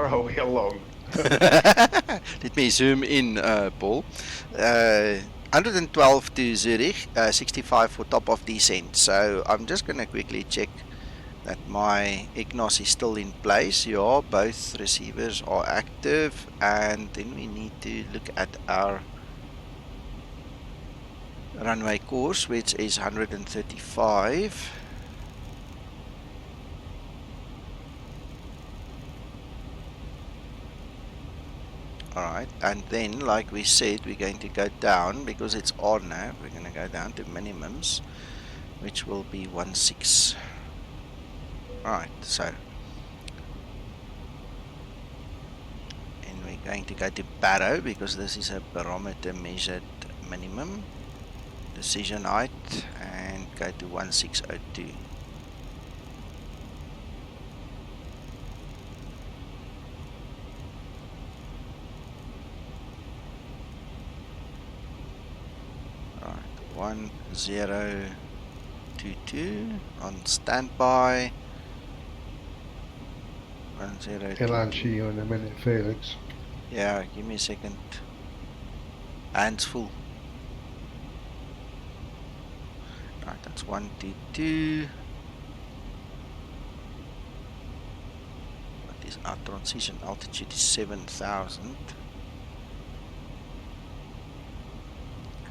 Speaker 3: are we along?
Speaker 1: Let me zoom in, Paul. 112 to Zurich, 65 for top of descent. So I'm just going to quickly check that my EGNOS is still in place. Yeah, both receivers are active, and then we need to look at our runway course, which is 135. Alright, and then like we said, we're going to go down because it's on now. We're going to go down to minimums, which will be 16. Alright, so and we're going to go to Barrow because this is a barometer measured minimum decision height, and go to 1602. Alright, 1022 on standby. 1022.
Speaker 2: He'll answer you in a minute, Felix.
Speaker 1: Yeah, give me a second. Hands full. Right, that's 122. What is our transition altitude? Is 7,000.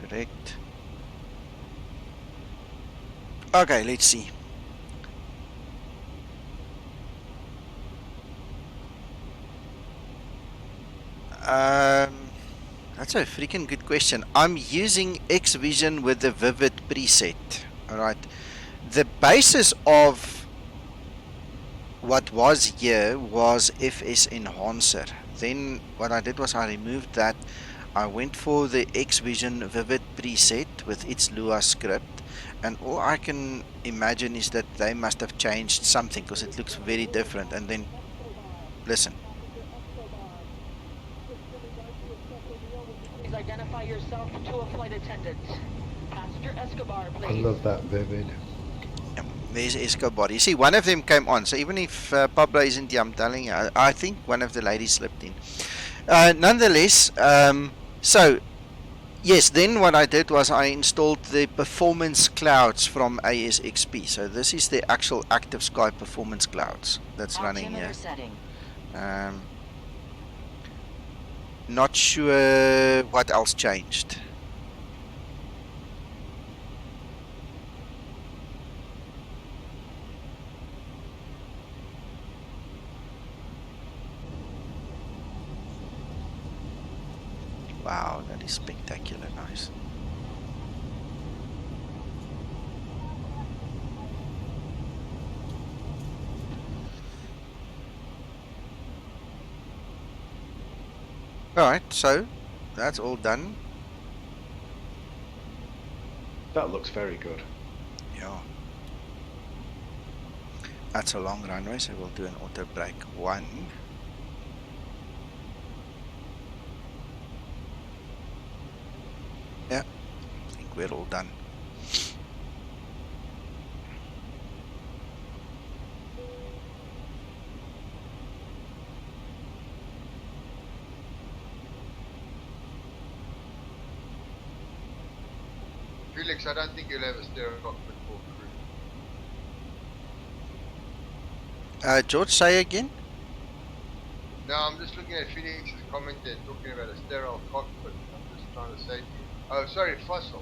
Speaker 1: Correct. Okay, let's see. That's a freaking good question. I'm using X-Vision with the Vivid preset. Alright. The basis of what was here was FS Enhancer. Then what I did was I removed that. I went for the X-Vision Vivid preset with its Lua script. And all I can imagine is that they must have changed something because it looks very different. And then, listen.
Speaker 8: Identify yourself to a flight attendant. Passenger Escobar, please.
Speaker 2: I love that Vivid.
Speaker 1: There's Escobar. You see, one of them came on. So even if Pablo isn't here, I'm telling you, I think one of the ladies slipped in. Nonetheless, so yes, then what I did was I installed the performance clouds from ASXP. So this is the actual active sky performance clouds that's running here. Not sure what else changed. Wow, that is spectacular, nice. Alright, so that's all done.
Speaker 3: That looks very good.
Speaker 1: Yeah. That's a long runway, so we'll do an auto brake 1. Yeah, I think we're all done.
Speaker 4: Felix, I don't think you'll have a stereo cockpit for crew.
Speaker 1: George, say again?
Speaker 4: No, I'm just looking at Felix's comment there, talking about a sterile cockpit. I'm just trying to say to you. Oh, sorry, Fossil.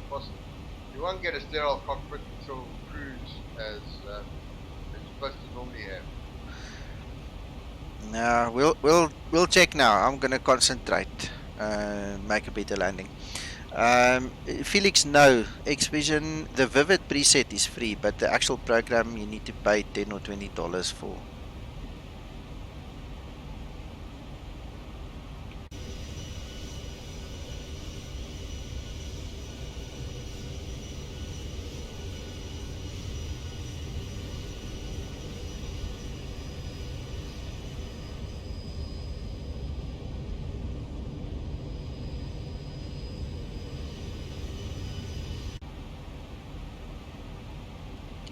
Speaker 4: You won't get a sterile cockpit until cruise as you're supposed to normally have.
Speaker 1: No, we'll check now. I'm gonna concentrate, make a better landing. Felix, no. Xvision, the Vivid preset is free, but the actual program you need to pay $10 or $20 for.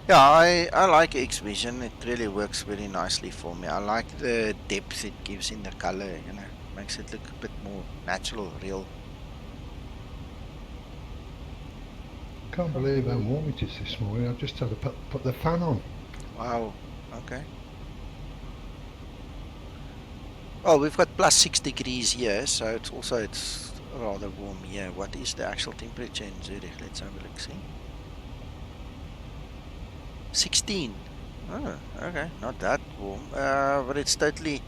Speaker 1: Yeah, I like Xvision. It really works very nicely for me. I like the depth it gives in the color, you know, makes it look a bit more natural, real.
Speaker 2: Can't believe how warm it is this morning. I've just had to put the fan on.
Speaker 1: Wow, okay. Well, we've got plus 6 degrees here, so it's rather warm here. What is the actual temperature in Zurich? Let's have a look, see. 16. Oh, okay, not that warm. But it's totally,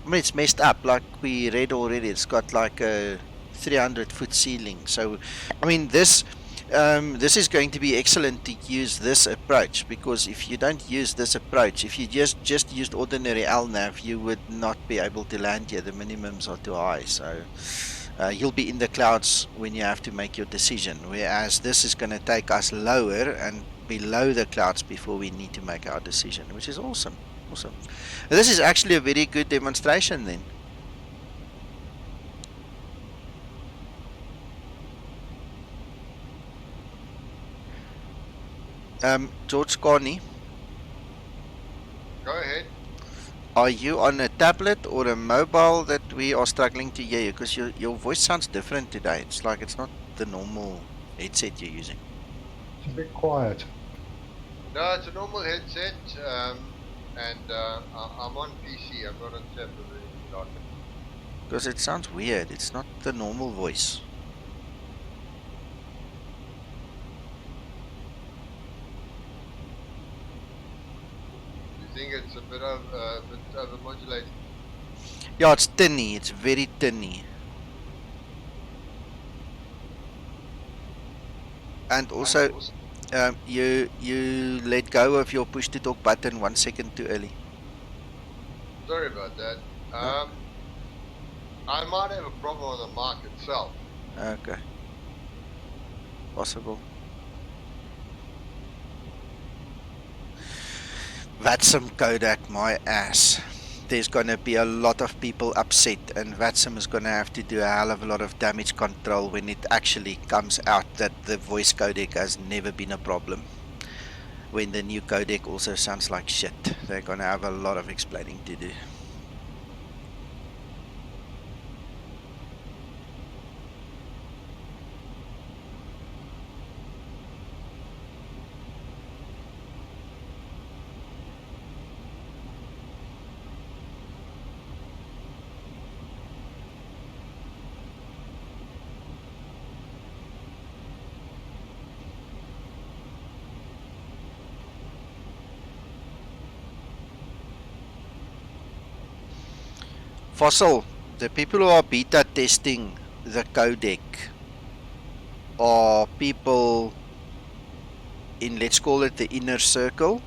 Speaker 1: I mean, it's messed up. Like we read already, it's got like a 300-foot ceiling. So, I mean, this is going to be excellent to use this approach, because if you don't use this approach, if you just used ordinary LNAV, you would not be able to land here. The minimums are too high. So you'll be in the clouds when you have to make your decision. Whereas this is going to take us lower and below the clouds before we need to make our decision, which is awesome. Awesome. This is actually a very good demonstration then. George Carney,
Speaker 4: Go ahead.
Speaker 1: are you on a tablet or a mobile that we are struggling to hear you? Because your voice sounds different today. It's like it's not the normal headset you're using.
Speaker 2: It's a bit quiet.
Speaker 4: No, it's a normal headset, and I'm on PC. I'm not on tablet or anything like that.
Speaker 1: Because it sounds weird. It's not the normal voice.
Speaker 4: You think it's a bit overmodulated?
Speaker 1: Yeah, it's tinny. It's very tinny. And also, you let go of your push to talk button 1 second too early.
Speaker 4: Sorry about that. I might have a problem on the mic itself.
Speaker 1: Okay. Possible. Vatsum Kodak, my ass. There's going to be a lot of people upset, and Vatsum is going to have to do a hell of a lot of damage control when it actually comes out that the voice codec has never been a problem. When the new codec also sounds like shit, they're going to have a lot of explaining to do. Fossil, the people who are beta testing the codec are people in, let's call it, the inner circle.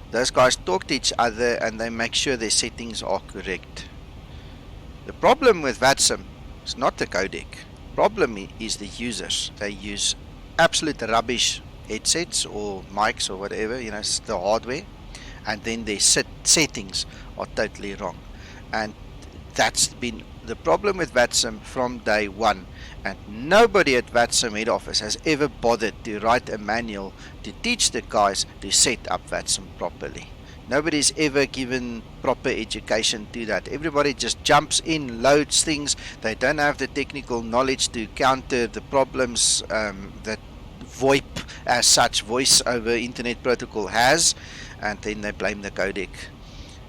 Speaker 1: Those guys talk to each other and they make sure their settings are correct. The problem with Vatsum is not the codec. Problem is the users. They use absolute rubbish headsets or mics or whatever, you know, it's the hardware. and then their settings are totally wrong. And that's been the problem with VATSIM from day one, and nobody at VATSIM head office has ever bothered to write a manual to teach the guys to set up VATSIM properly. Nobody's ever given proper education to that. Everybody just jumps in, loads things. They don't have the technical knowledge to counter the problems that VoIP as such, voice over internet protocol, has, and then they blame the codec.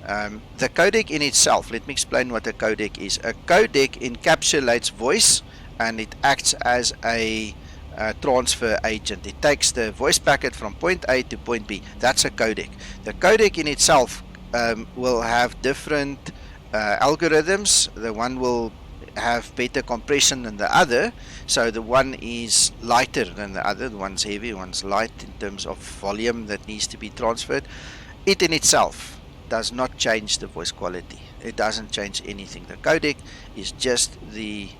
Speaker 1: The codec in itself, let me explain what a codec is. A codec encapsulates voice, and it acts as a transfer agent. It takes the voice packet from point A to point B. That's a codec. The codec in itself will have different algorithms. The one will have better compression than the other, so the one is lighter than the other. The one's heavy, one's light in terms of volume that needs to be transferred. It in itself does not change the voice quality. It doesn't change anything. The codec is just the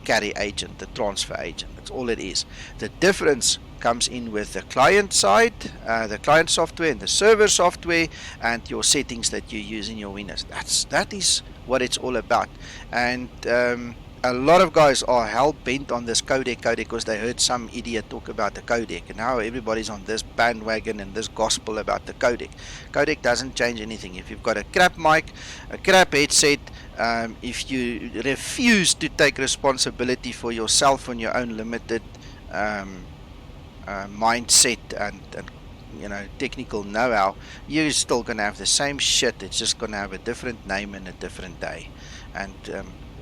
Speaker 1: carry agent, the transfer agent. That's all it is. The difference comes in with the client side, the client software and the server software, and your settings that you use in your Windows. That is what it's all about. And a lot of guys are hell-bent on this codec because they heard some idiot talk about the codec, and now everybody's on this bandwagon and this gospel about the codec. Codec doesn't change anything. If you've got a crap mic, a crap headset, if you refuse to take responsibility for yourself and your own limited mindset and technical know-how, you're still going to have the same shit. It's just going to have a different name and a different day. And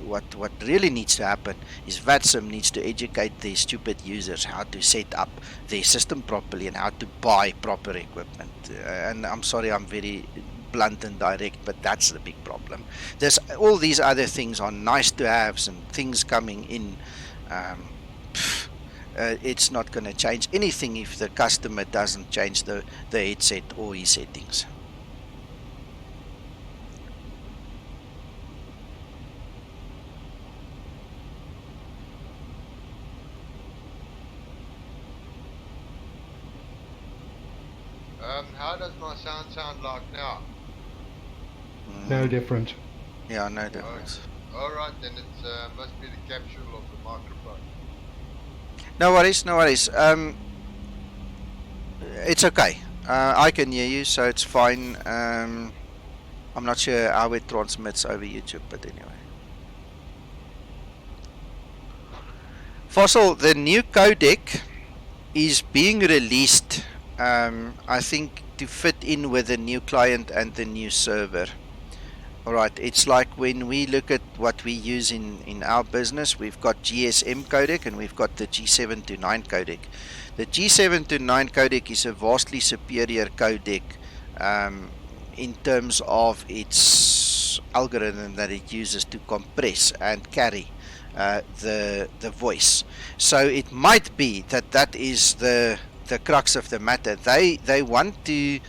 Speaker 1: what really needs to happen is VATSIM needs to educate their stupid users how to set up their system properly and how to buy proper equipment. And I'm sorry, I'm very blunt and direct, but that's the big problem. There's all these other things are nice to haves and things coming in. It's not going to change anything if the customer doesn't change the headset or his settings.
Speaker 4: How does my sound like now?
Speaker 2: No different.
Speaker 1: Yeah, no difference.
Speaker 4: Alright, then it must be the capsule of the microphone.
Speaker 1: No worries, no worries. It's okay. I can hear you, so it's fine. I'm not sure how it transmits over YouTube, but anyway. Fossil, the new codec is being released, I think, to fit in with the new client and the new server. Alright, it's like when we look at what we use in our business, we've got GSM codec and we've got the G729 codec. The G729 codec is a vastly superior codec in terms of its algorithm that it uses to compress and carry the voice. So it might be that is the crux of the matter. They want to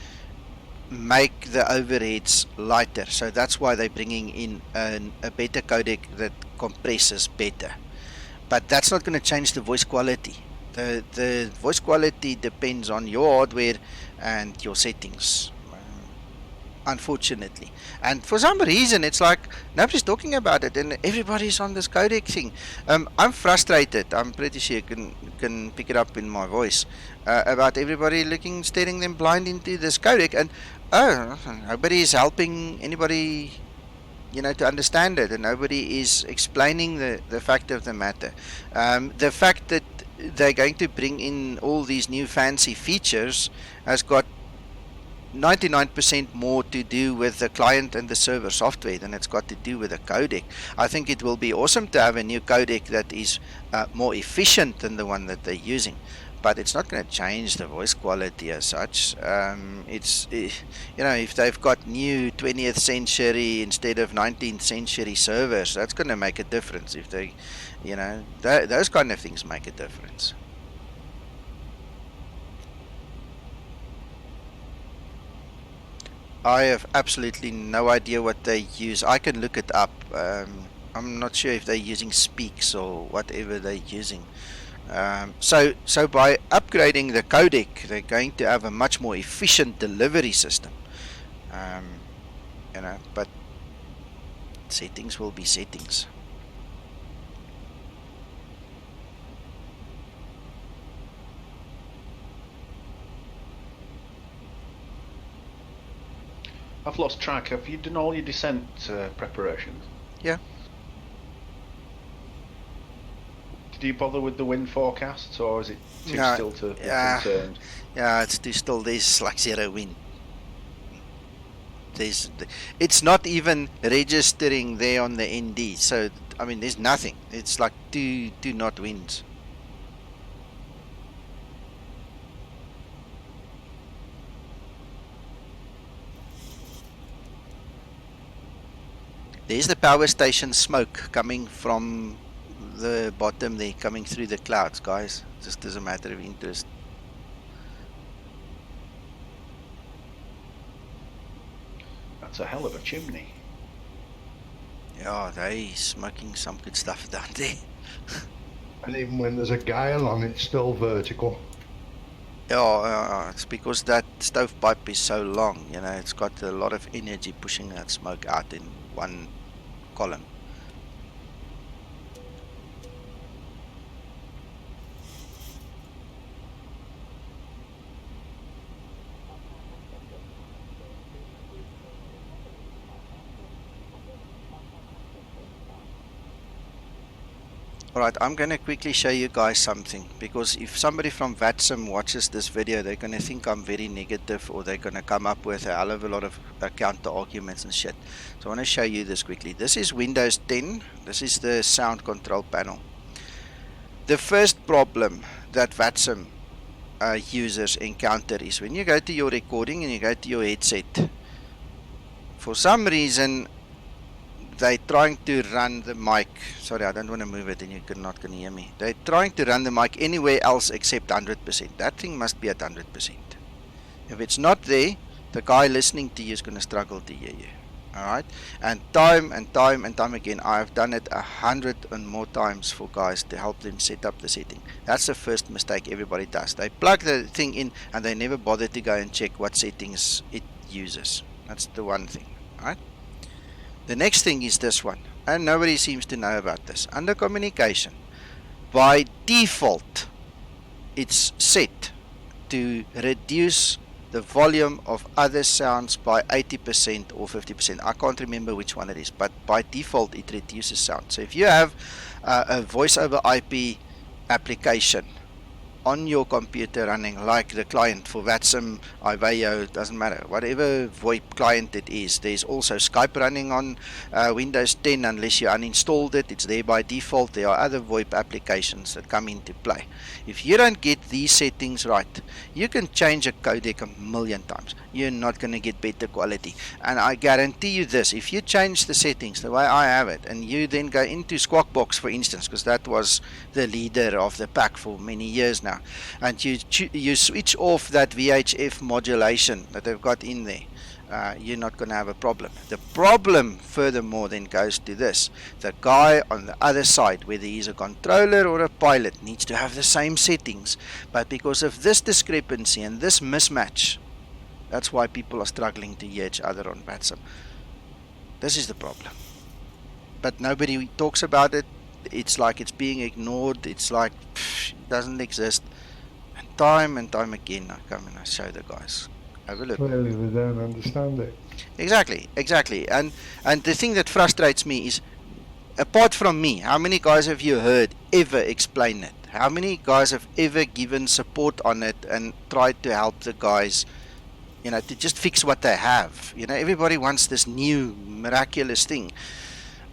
Speaker 1: make the overheads lighter, so that's why they're bringing in a better codec that compresses better. But that's not going to change the voice quality. The voice quality depends on your hardware and your settings, unfortunately. And for some reason it's like nobody's talking about it and everybody's on this codec thing. I'm frustrated. I'm pretty sure you can pick it up in my voice about everybody staring them blind into this codec, and nobody is helping anybody to understand it, and nobody is explaining the fact of the matter. The fact that they're going to bring in all these new fancy features has got 99% more to do with the client and the server software than it's got to do with the codec. I think it will be awesome to have a new codec that is more efficient than the one that they're using, but it's not going to change the voice quality as such. If they've got new 20th century instead of 19th century servers, that's going to make a difference. If they, those kind of things make a difference. I have absolutely no idea what they use. I can look it up. I'm not sure if they're using Speaks or whatever they're using. So by upgrading the codec, they're going to have a much more efficient delivery system. You know, but settings will be settings.
Speaker 3: I've lost track. Have you done all your descent preparations?
Speaker 1: Yeah.
Speaker 3: Did you bother with the wind forecasts, or is it too
Speaker 1: No,
Speaker 3: still to be concerned?
Speaker 1: Yeah, it's too still. There's like 0 wind. It's not even registering there on the ND. So I mean, there's nothing. It's like two knot winds. There's the power station smoke coming from the bottom there, coming through the clouds, guys. Just as a matter of interest.
Speaker 3: That's a hell of a chimney.
Speaker 1: Yeah, they smoking some good stuff down there.
Speaker 2: And even when there's a gale on, it's still vertical.
Speaker 1: Yeah, it's because that stovepipe is so long, you know, it's got a lot of energy pushing that smoke out in one column. Alright, I'm going to quickly show you guys something, because if somebody from VATSIM watches this video, they're going to think I'm very negative, or they're going to come up with a hell of a lot of counter arguments and shit. So I want to show you this quickly. This is Windows 10. This is the sound control panel. The first problem that VATSIM users encounter is when you go to your recording and you go to your headset. For some reason, they're trying to run the mic. Sorry, I don't want to move it and you're not going to hear me. They're trying to run the mic anywhere else except 100%. That thing must be at 100%. If it's not there, the guy listening to you is going to struggle to hear you. Alright? And time again, I've done it 100 and more times for guys to help them set up the setting. That's the first mistake everybody does. They plug the thing in and they never bother to go and check what settings it uses. That's the one thing. Alright? The next thing is this one, and nobody seems to know about this. Under communication, by default, it's set to reduce the volume of other sounds by 80% or 50%. I can't remember which one it is, but by default, it reduces sound. So if you have a voice over IP application on your computer running, like the client for VATSIM, Iveo, doesn't matter, whatever VoIP client it is. There's also Skype running on Windows 10, unless you uninstalled it, it's there by default. There are other VoIP applications that come into play. If you don't get these settings right, you can change a codec a million times. You're not going to get better quality. And I guarantee you this, if you change the settings the way I have it, and you then go into Squawkbox, for instance, because that was the leader of the pack for many years now, and you switch off that VHF modulation that they've got in there, you're not going to have a problem. The problem furthermore then goes to this: the guy on the other side, whether he's a controller or a pilot, needs to have the same settings, but because of this discrepancy and this mismatch, that's why people are struggling to hear each other on VATSIM. This is the problem, but nobody talks about it. It's like it's being ignored. It's like it doesn't exist. And time again, I come and I show the guys. Have a look.
Speaker 2: Clearly they don't understand it.
Speaker 1: Exactly. And the thing that frustrates me is, apart from me, how many guys have you heard ever explain it? How many guys have ever given support on it and tried to help the guys, you know, to just fix what they have? You know, everybody wants this new miraculous thing.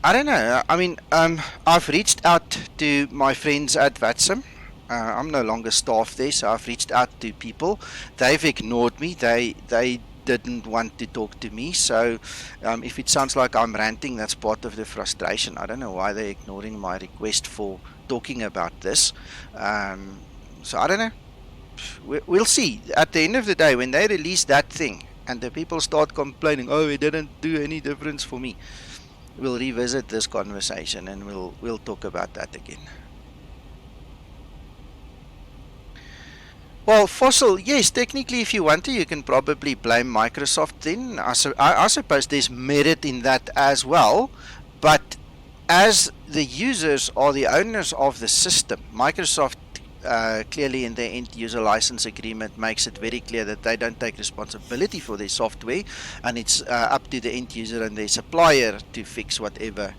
Speaker 1: I don't know. I mean, I've reached out to my friends at VATSIM. I'm no longer staff there, so I've reached out to people. They've ignored me. They didn't want to talk to me. So if it sounds like I'm ranting, that's part of the frustration. I don't know why they're ignoring my request for talking about this. So I don't know. We'll see. At the end of the day, when they release that thing and the people start complaining, oh, it didn't do any difference for me, we'll revisit this conversation and we'll talk about that again. Well, Fossil, yes, technically, if you want to, you can probably blame Microsoft then. I suppose there's merit in that as well. But as the users are the owners of the system, Microsoft clearly in their end user license agreement makes it very clear that they don't take responsibility for their software, and it's up to the end user and their supplier to fix whatever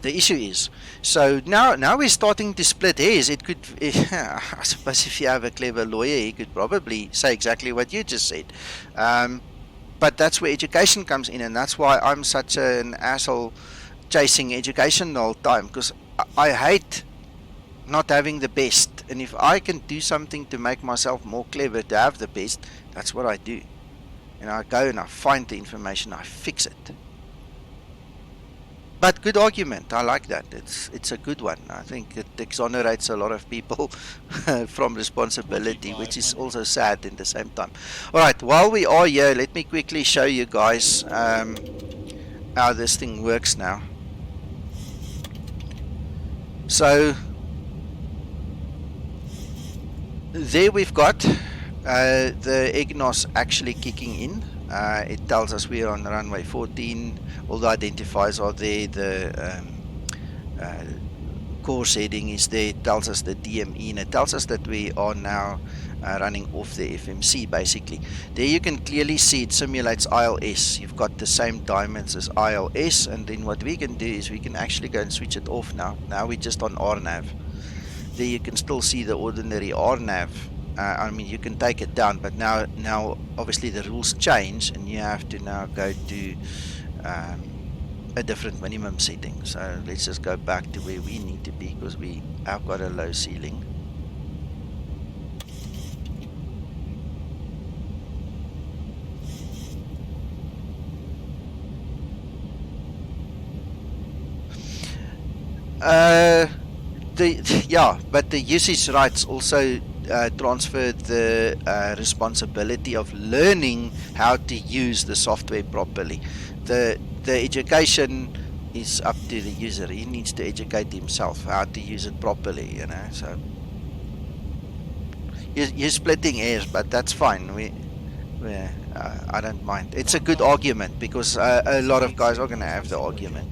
Speaker 1: the issue is. So now we're starting to split hairs. It could, I suppose, if you have a clever lawyer, he could probably say exactly what you just said. But that's where education comes in, and that's why I'm such an asshole chasing education the whole time, because I hate not having the best, and if I can do something to make myself more clever to have the best, that's what I do. And I go and I find the information, I fix it. But good argument, I like that. It's a good one. I think it exonerates a lot of people from responsibility, which is also sad in the same time. Alright, while we are here, let me quickly show you guys how this thing works now. So there we've got the EGNOS actually kicking in. It tells us we're on runway 14. All the identifiers are there. The course heading is there. It tells us the DME, and it tells us that we are now running off the FMC basically. There you can clearly see it simulates ILS. You've got the same diamonds as ILS, and then what we can do is we can actually go and switch it off now. Now we're just on RNAV. There you can still see the ordinary RNAV. I mean, you can take it down, but now obviously the rules change, and you have to now go to a different minimum setting. So let's just go back to where we need to be, because we have got a low ceiling. But the usage rights also transfer the responsibility of learning how to use the software properly. The education is up to the user. He needs to educate himself how to use it properly, you know. So you're splitting hairs, but that's fine. I don't mind. It's a good argument, because a lot of guys are going to have the argument.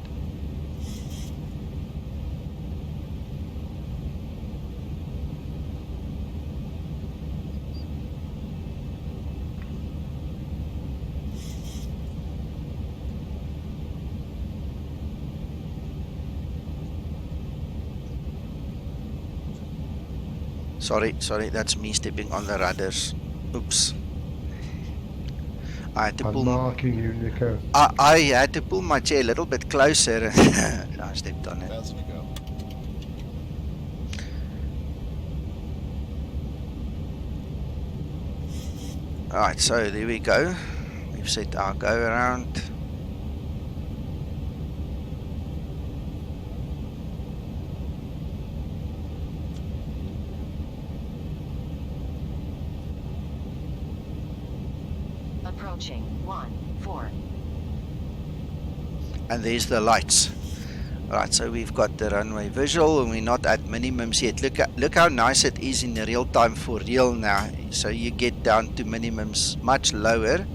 Speaker 1: Sorry, that's me stepping on the rudders. Oops. I had to pull.
Speaker 2: Marking you, Nico.
Speaker 1: I had to pull my chair a little bit closer. I stepped on it.
Speaker 9: As we go.
Speaker 1: Alright, so there we go. We've set our go around.
Speaker 10: Approaching 1-4.
Speaker 1: And there's the lights. Right, so we've got the runway visual, and we're not at minimums yet. Look how nice it is in real time for real now. So you get down to minimums much lower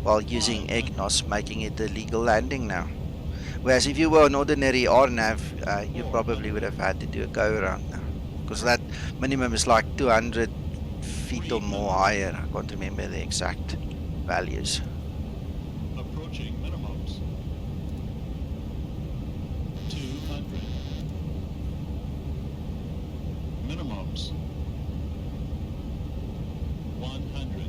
Speaker 1: while using EGNOS, making it a legal landing now. Whereas if you were an ordinary RNAV, you probably would have had to do a go around now, because that minimum is like 200 feet or more higher. I can't remember the exact values.
Speaker 6: Approaching minimums. 200. Minimums. 100.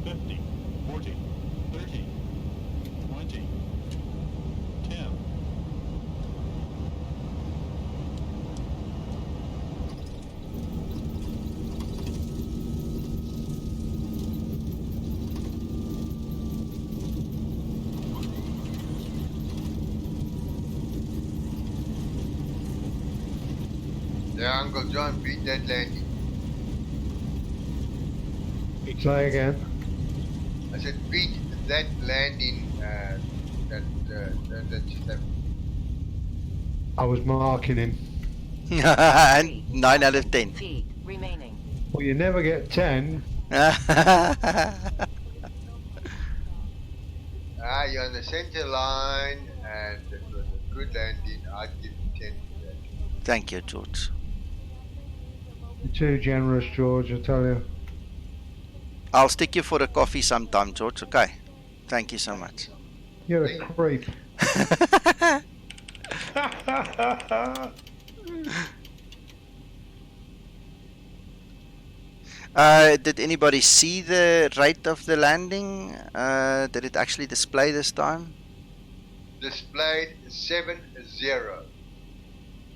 Speaker 6: 50. 40. 30. 20. 10.
Speaker 4: Yeah, Uncle John, beat that landing.
Speaker 2: Say again.
Speaker 4: I said beat that landing. That just happened.
Speaker 2: I was marking him.
Speaker 1: And
Speaker 10: 3
Speaker 1: 9 out of 10.
Speaker 10: feet remaining.
Speaker 2: Well, you never get 10.
Speaker 4: You're on the center line, and it was a good landing. I'd give you 10 for that.
Speaker 1: Thank you, George.
Speaker 2: You're too generous, George, I tell you.
Speaker 1: I'll stick you for a coffee sometime, George. Okay. Thank you so much.
Speaker 2: You're a creep.
Speaker 1: Did anybody see the rate of the landing? Did it actually display this time?
Speaker 4: Displayed 70.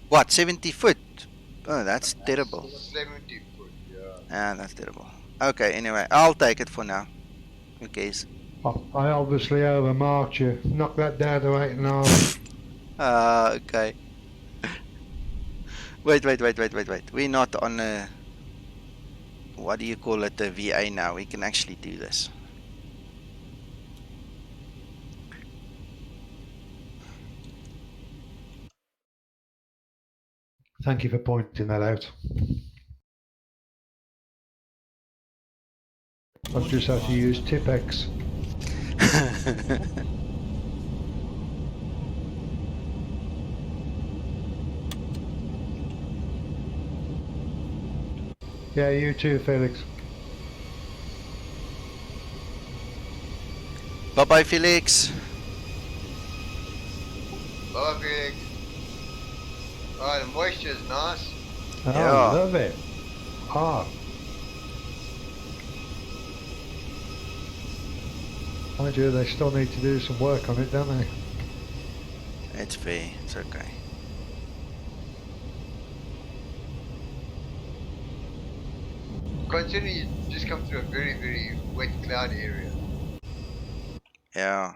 Speaker 1: What, 70 foot? Oh, that's terrible.
Speaker 4: 70 foot, yeah.
Speaker 1: Ah, that's terrible. Okay, anyway, I'll take it for now. Who cares?
Speaker 2: I obviously overmarked you. Knock that down to 8.5.
Speaker 1: Okay. Wait. We're not on a... What do you call it? A VA now. We can actually do this.
Speaker 2: Thank you for pointing that out. I've just had to use Tipex. Yeah, you too, Felix.
Speaker 1: Bye-bye, Felix.
Speaker 4: Bye, Felix. Oh, the moisture is nice.
Speaker 2: Oh,
Speaker 1: Yeah.
Speaker 2: I love it. Ah. Mind you, they still need to do some work on it, don't they?
Speaker 1: It's fair. It's okay.
Speaker 4: Considering you just come through a very, very wet cloud area.
Speaker 1: Yeah.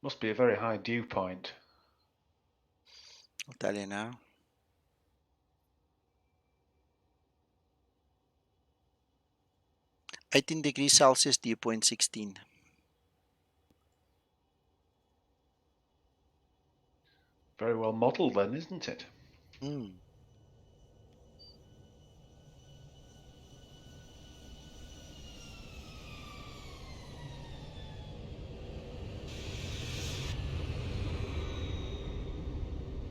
Speaker 3: Must be a very high dew point.
Speaker 1: I'll tell you now. (18°C, dew point 16.
Speaker 3: Very well modelled then, isn't it?
Speaker 1: Mm.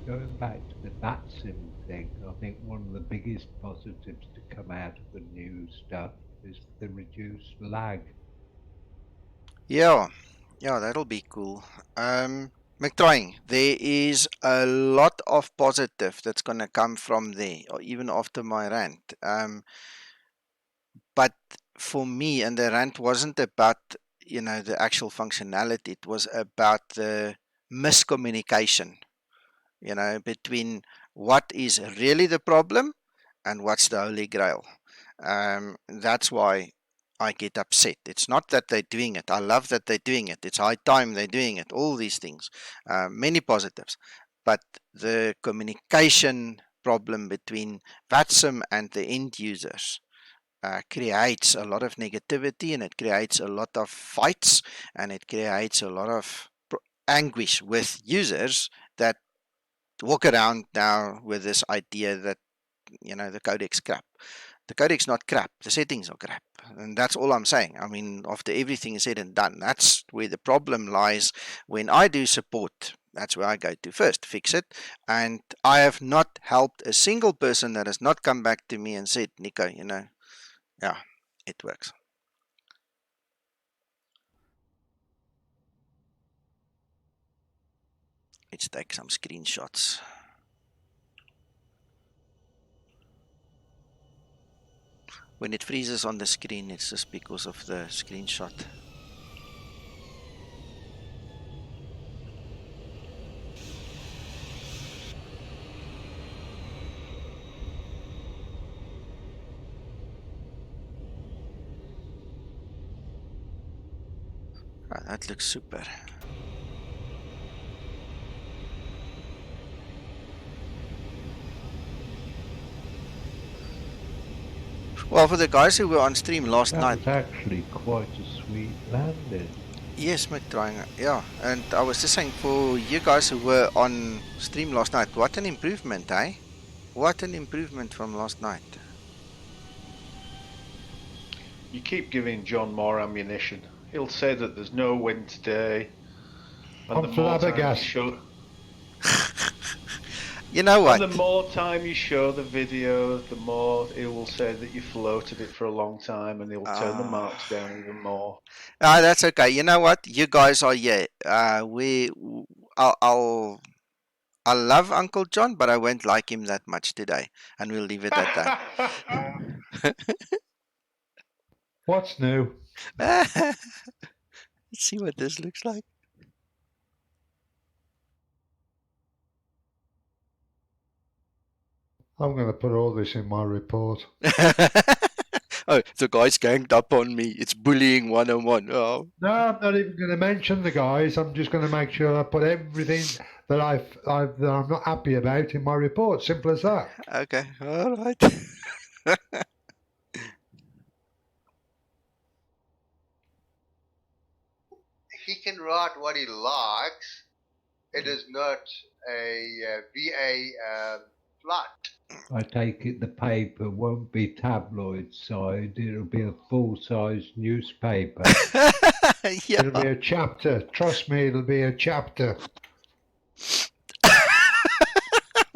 Speaker 9: Going back to the VATSIM thing, I think one of the biggest positives to come out of the new stuff is the reduced lag.
Speaker 1: Yeah, that'll be cool. McTrying, there is a lot of positive that's gonna come from there, or even after my rant. But for me, and the rant wasn't about, the actual functionality. It was about the miscommunication, between what is really the problem and what's the holy grail. That's why I get upset. It's not that they're doing it. I love that they're doing it. It's high time they're doing it. All these things, many positives, but the communication problem between VATSIM and the end users creates a lot of negativity, and it creates a lot of fights, and it creates a lot of anguish with users that walk around now with this idea that the codec's crap. The codec's not crap. The settings are crap, and that's all I'm saying. I mean, after everything is said and done, that's where the problem lies. When I do support, that's where I go to first, fix it. And I have not helped a single person that has not come back to me and said, Nico, yeah, it works. Let's take some screenshots. When it freezes on the screen, it's just because of the screenshot. Oh, that looks super. Well, for the guys who were on stream last
Speaker 9: That
Speaker 1: night,
Speaker 9: was actually quite a sweet landing.
Speaker 1: yes, McDrying, yeah. And I was just saying, for you guys who were on stream last night, what an improvement, eh? What an improvement from last night.
Speaker 3: You keep giving John more ammunition. He'll say that there's no wind today. And
Speaker 2: I'm
Speaker 3: the more time you
Speaker 2: flabbergasted.
Speaker 3: show,
Speaker 1: You know what?
Speaker 3: and the more time you show the video, the more he will say that you floated it for a long time, and he'll turn the marks down even more.
Speaker 1: Ah, that's okay. You know what? You guys are here. I'll love Uncle John, but I won't like him that much today, and we'll leave it at that.
Speaker 2: What's new?
Speaker 1: Let's see what this looks like.
Speaker 2: I'm going to put all this in my report.
Speaker 1: Oh, the guy's ganged up on me. It's bullying 101. Oh.
Speaker 2: No, I'm not even going to mention the guys. I'm just going to make sure I put everything that that I'm not happy about in my report. Simple as that.
Speaker 1: Okay, all right.
Speaker 4: He can write what he likes. It is not a VA flight.
Speaker 9: I take it the paper won't be tabloid side, it'll be a full-size newspaper.
Speaker 1: Yeah.
Speaker 2: It'll be a chapter. Trust me, it'll be a chapter.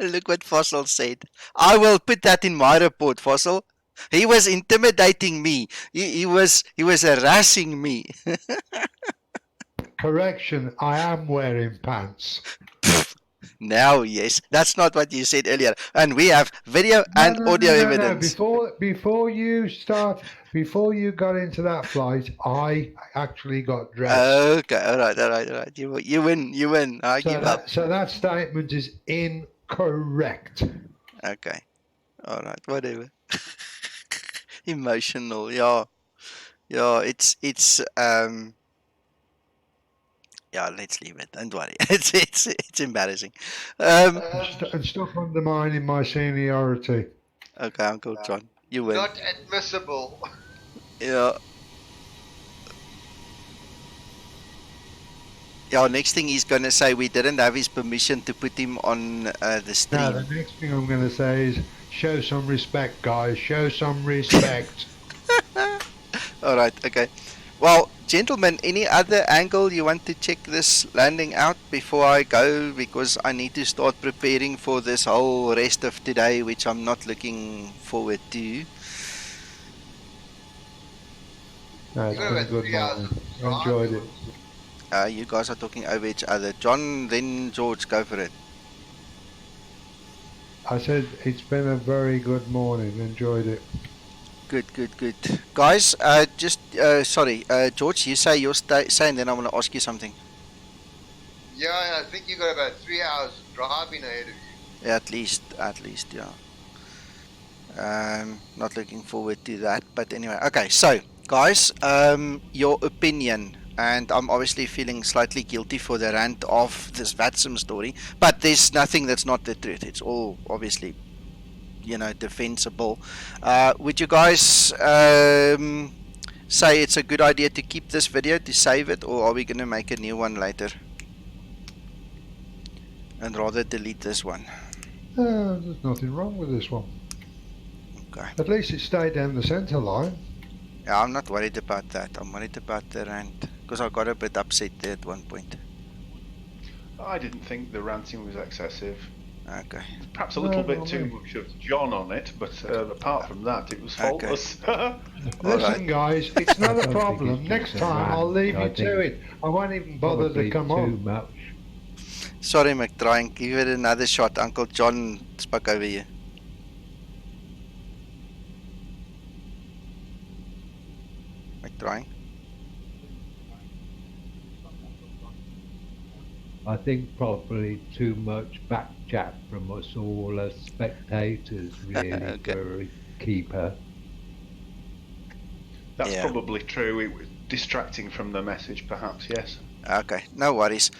Speaker 1: Look what Fossil said. I will put that in my report, Fossil. He was intimidating me. He was harassing me.
Speaker 2: Correction, I am wearing pants.
Speaker 1: Now, yes, that's not what you said earlier. And we have video and audio evidence.
Speaker 2: Before you got into that flight, I actually got dressed.
Speaker 1: Okay, all right. You win. I give up.
Speaker 2: So that statement is incorrect.
Speaker 1: Okay, all right, whatever. Emotional, yeah. It's yeah, let's leave it. Don't worry. It's embarrassing.
Speaker 2: And stop undermining my seniority.
Speaker 1: Okay, Uncle John, you win.
Speaker 4: Not admissible.
Speaker 1: Yeah. Yeah, next thing he's going to say, we didn't have his permission to put him on the stream.
Speaker 2: Now, the next thing I'm going to say is, show some respect, guys. Show some respect.
Speaker 1: All right, okay. Well, gentlemen, any other angle you want to check this landing out before I go? Because I need to start preparing for this whole rest of today, which I'm not looking forward to.
Speaker 2: No, it's been a good morning. I enjoyed it.
Speaker 1: You guys are talking over each other. John, then George, go for it.
Speaker 2: I said it's been a very good morning. Enjoyed it.
Speaker 1: Good. Guys, sorry, George, you say your say, and then I want to ask you something.
Speaker 4: Yeah, I think you got about 3 hours driving ahead of you.
Speaker 1: Yeah, at least, yeah. Not looking forward to that, but anyway. Okay, so, guys, your opinion, and I'm obviously feeling slightly guilty for the rant of this VATSIM story, but there's nothing that's not the truth. It's all, obviously, defensible. Would you guys say it's a good idea to keep this video to save it, or are we going to make a new one later and rather delete this one?
Speaker 2: There's nothing wrong with this one.
Speaker 1: Okay.
Speaker 2: At least it stayed down the centre line.
Speaker 1: Yeah, I'm not worried about that. I'm worried about the rant because I got a bit upset there at one point.
Speaker 3: I didn't think the ranting was excessive.
Speaker 1: Okay.
Speaker 3: Perhaps a little bit too much of John on it, but apart from that, it was faultless.
Speaker 2: Listen, guys, it's not a problem. Next time, I'll leave you to it. I won't even bother to come on.
Speaker 9: Much.
Speaker 1: Sorry, McDrying. Give it another shot. Uncle John spoke over you. McDrying.
Speaker 9: I think probably too much back chat from us all as spectators, really,
Speaker 1: Okay.
Speaker 9: for a keeper.
Speaker 3: That's probably true. It was distracting from the message, perhaps, yes.
Speaker 1: Okay, no worries.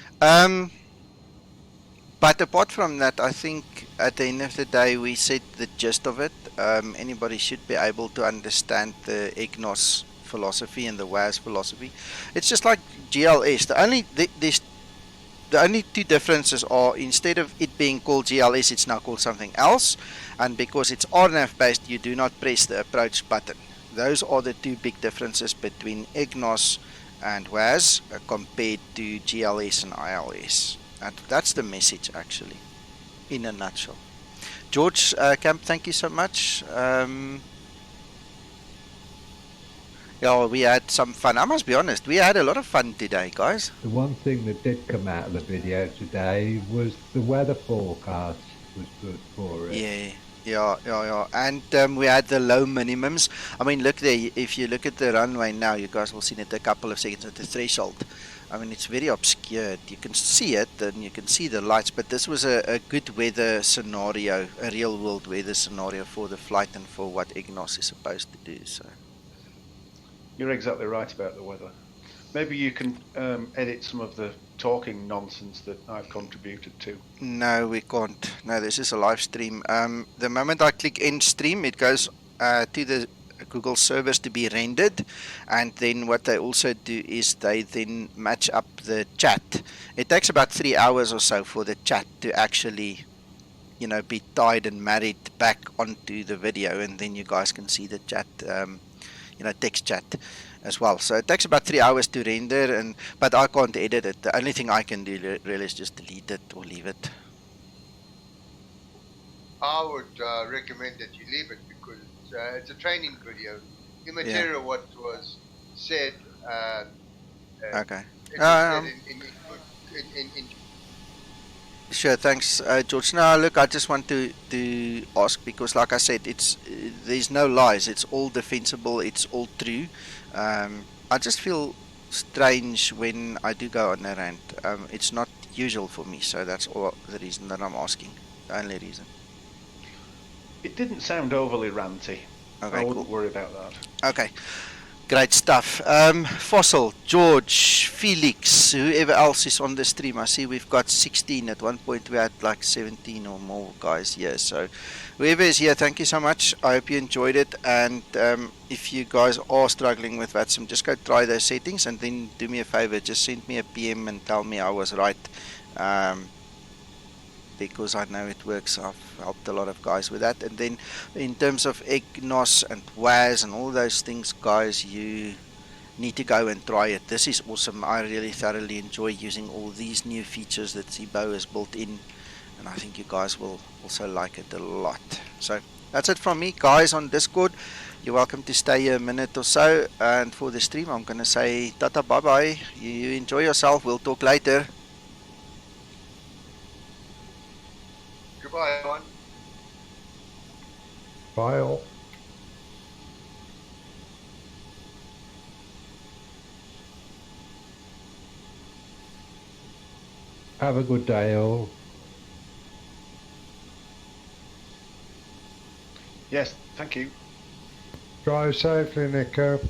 Speaker 1: But apart from that, I think at the end of the day, we said the gist of it. Anybody should be able to understand the EGNOS philosophy and the WAS philosophy. It's just like GLS. The only two differences are, instead of it being called GLS, it's now called something else. And because it's RNAV based, you do not press the approach button. Those are the two big differences between EGNOS and WAS compared to GLS and ILS. And that's the message, actually, in a nutshell. George Camp, thank you so much. Yeah, we had some fun. I must be honest, we had a lot of fun today, guys.
Speaker 9: The one thing that did come out of the video today was the weather forecast was good for it.
Speaker 1: Yeah. And we had the low minimums. I mean, look there. If you look at the runway now, you guys will see it a couple of seconds at the threshold. I mean, it's very obscured. You can see it and you can see the lights, but this was a good weather scenario, a real world weather scenario for the flight and for what EGNOS is supposed to do. So.
Speaker 3: You're exactly right about the weather. Maybe you can edit some of the talking nonsense that I've contributed to.
Speaker 1: No, we can't. No, this is a live stream. The moment I click end stream, it goes to the Google servers to be rendered, and then what they also do is they then match up the chat. It takes about 3 hours or so for the chat to actually, be tied and married back onto the video, and then you guys can see the chat, text chat as well. So it takes about 3 hours to render, but I can't edit it. The only thing I can do really is just delete it or leave it.
Speaker 4: I would recommend that you leave it because it's a training video. Immaterial what was said.
Speaker 1: Okay.
Speaker 4: It was said in
Speaker 1: Sure, thanks, George. No, look, I just want to ask because, like I said, there's no lies. It's all defensible. It's all true. I just feel strange when I do go on a rant. It's not usual for me, so that's all the reason that I'm asking. The only reason.
Speaker 3: It didn't sound overly ranty.
Speaker 1: Okay,
Speaker 3: I wouldn't
Speaker 1: cool.
Speaker 3: worry about that.
Speaker 1: Okay. Great stuff. Fossil, George, Felix, whoever else is on the stream. I see we've got 16. At one point we had like 17 or more guys here. So whoever is here, thank you so much. I hope you enjoyed it. And if you guys are struggling with VATSIM, just go try those settings and then do me a favor. Just send me a PM and tell me I was right. Because I know it works. I've helped a lot of guys with that. And then in terms of EGNOS and WAS and all those things, guys, you need to go and try it. This is awesome. I really thoroughly enjoy using all these new features that Zibo has built in, and I think you guys will also like it a lot. So that's it from me, guys, on Discord. You're welcome to stay a minute or so, and for the stream I'm gonna say tata, bye bye. You enjoy yourself. We'll talk later.
Speaker 4: Goodbye, everyone.
Speaker 2: Bye all.
Speaker 9: Have a good day all.
Speaker 3: Yes, thank you.
Speaker 2: Drive safely, Nico.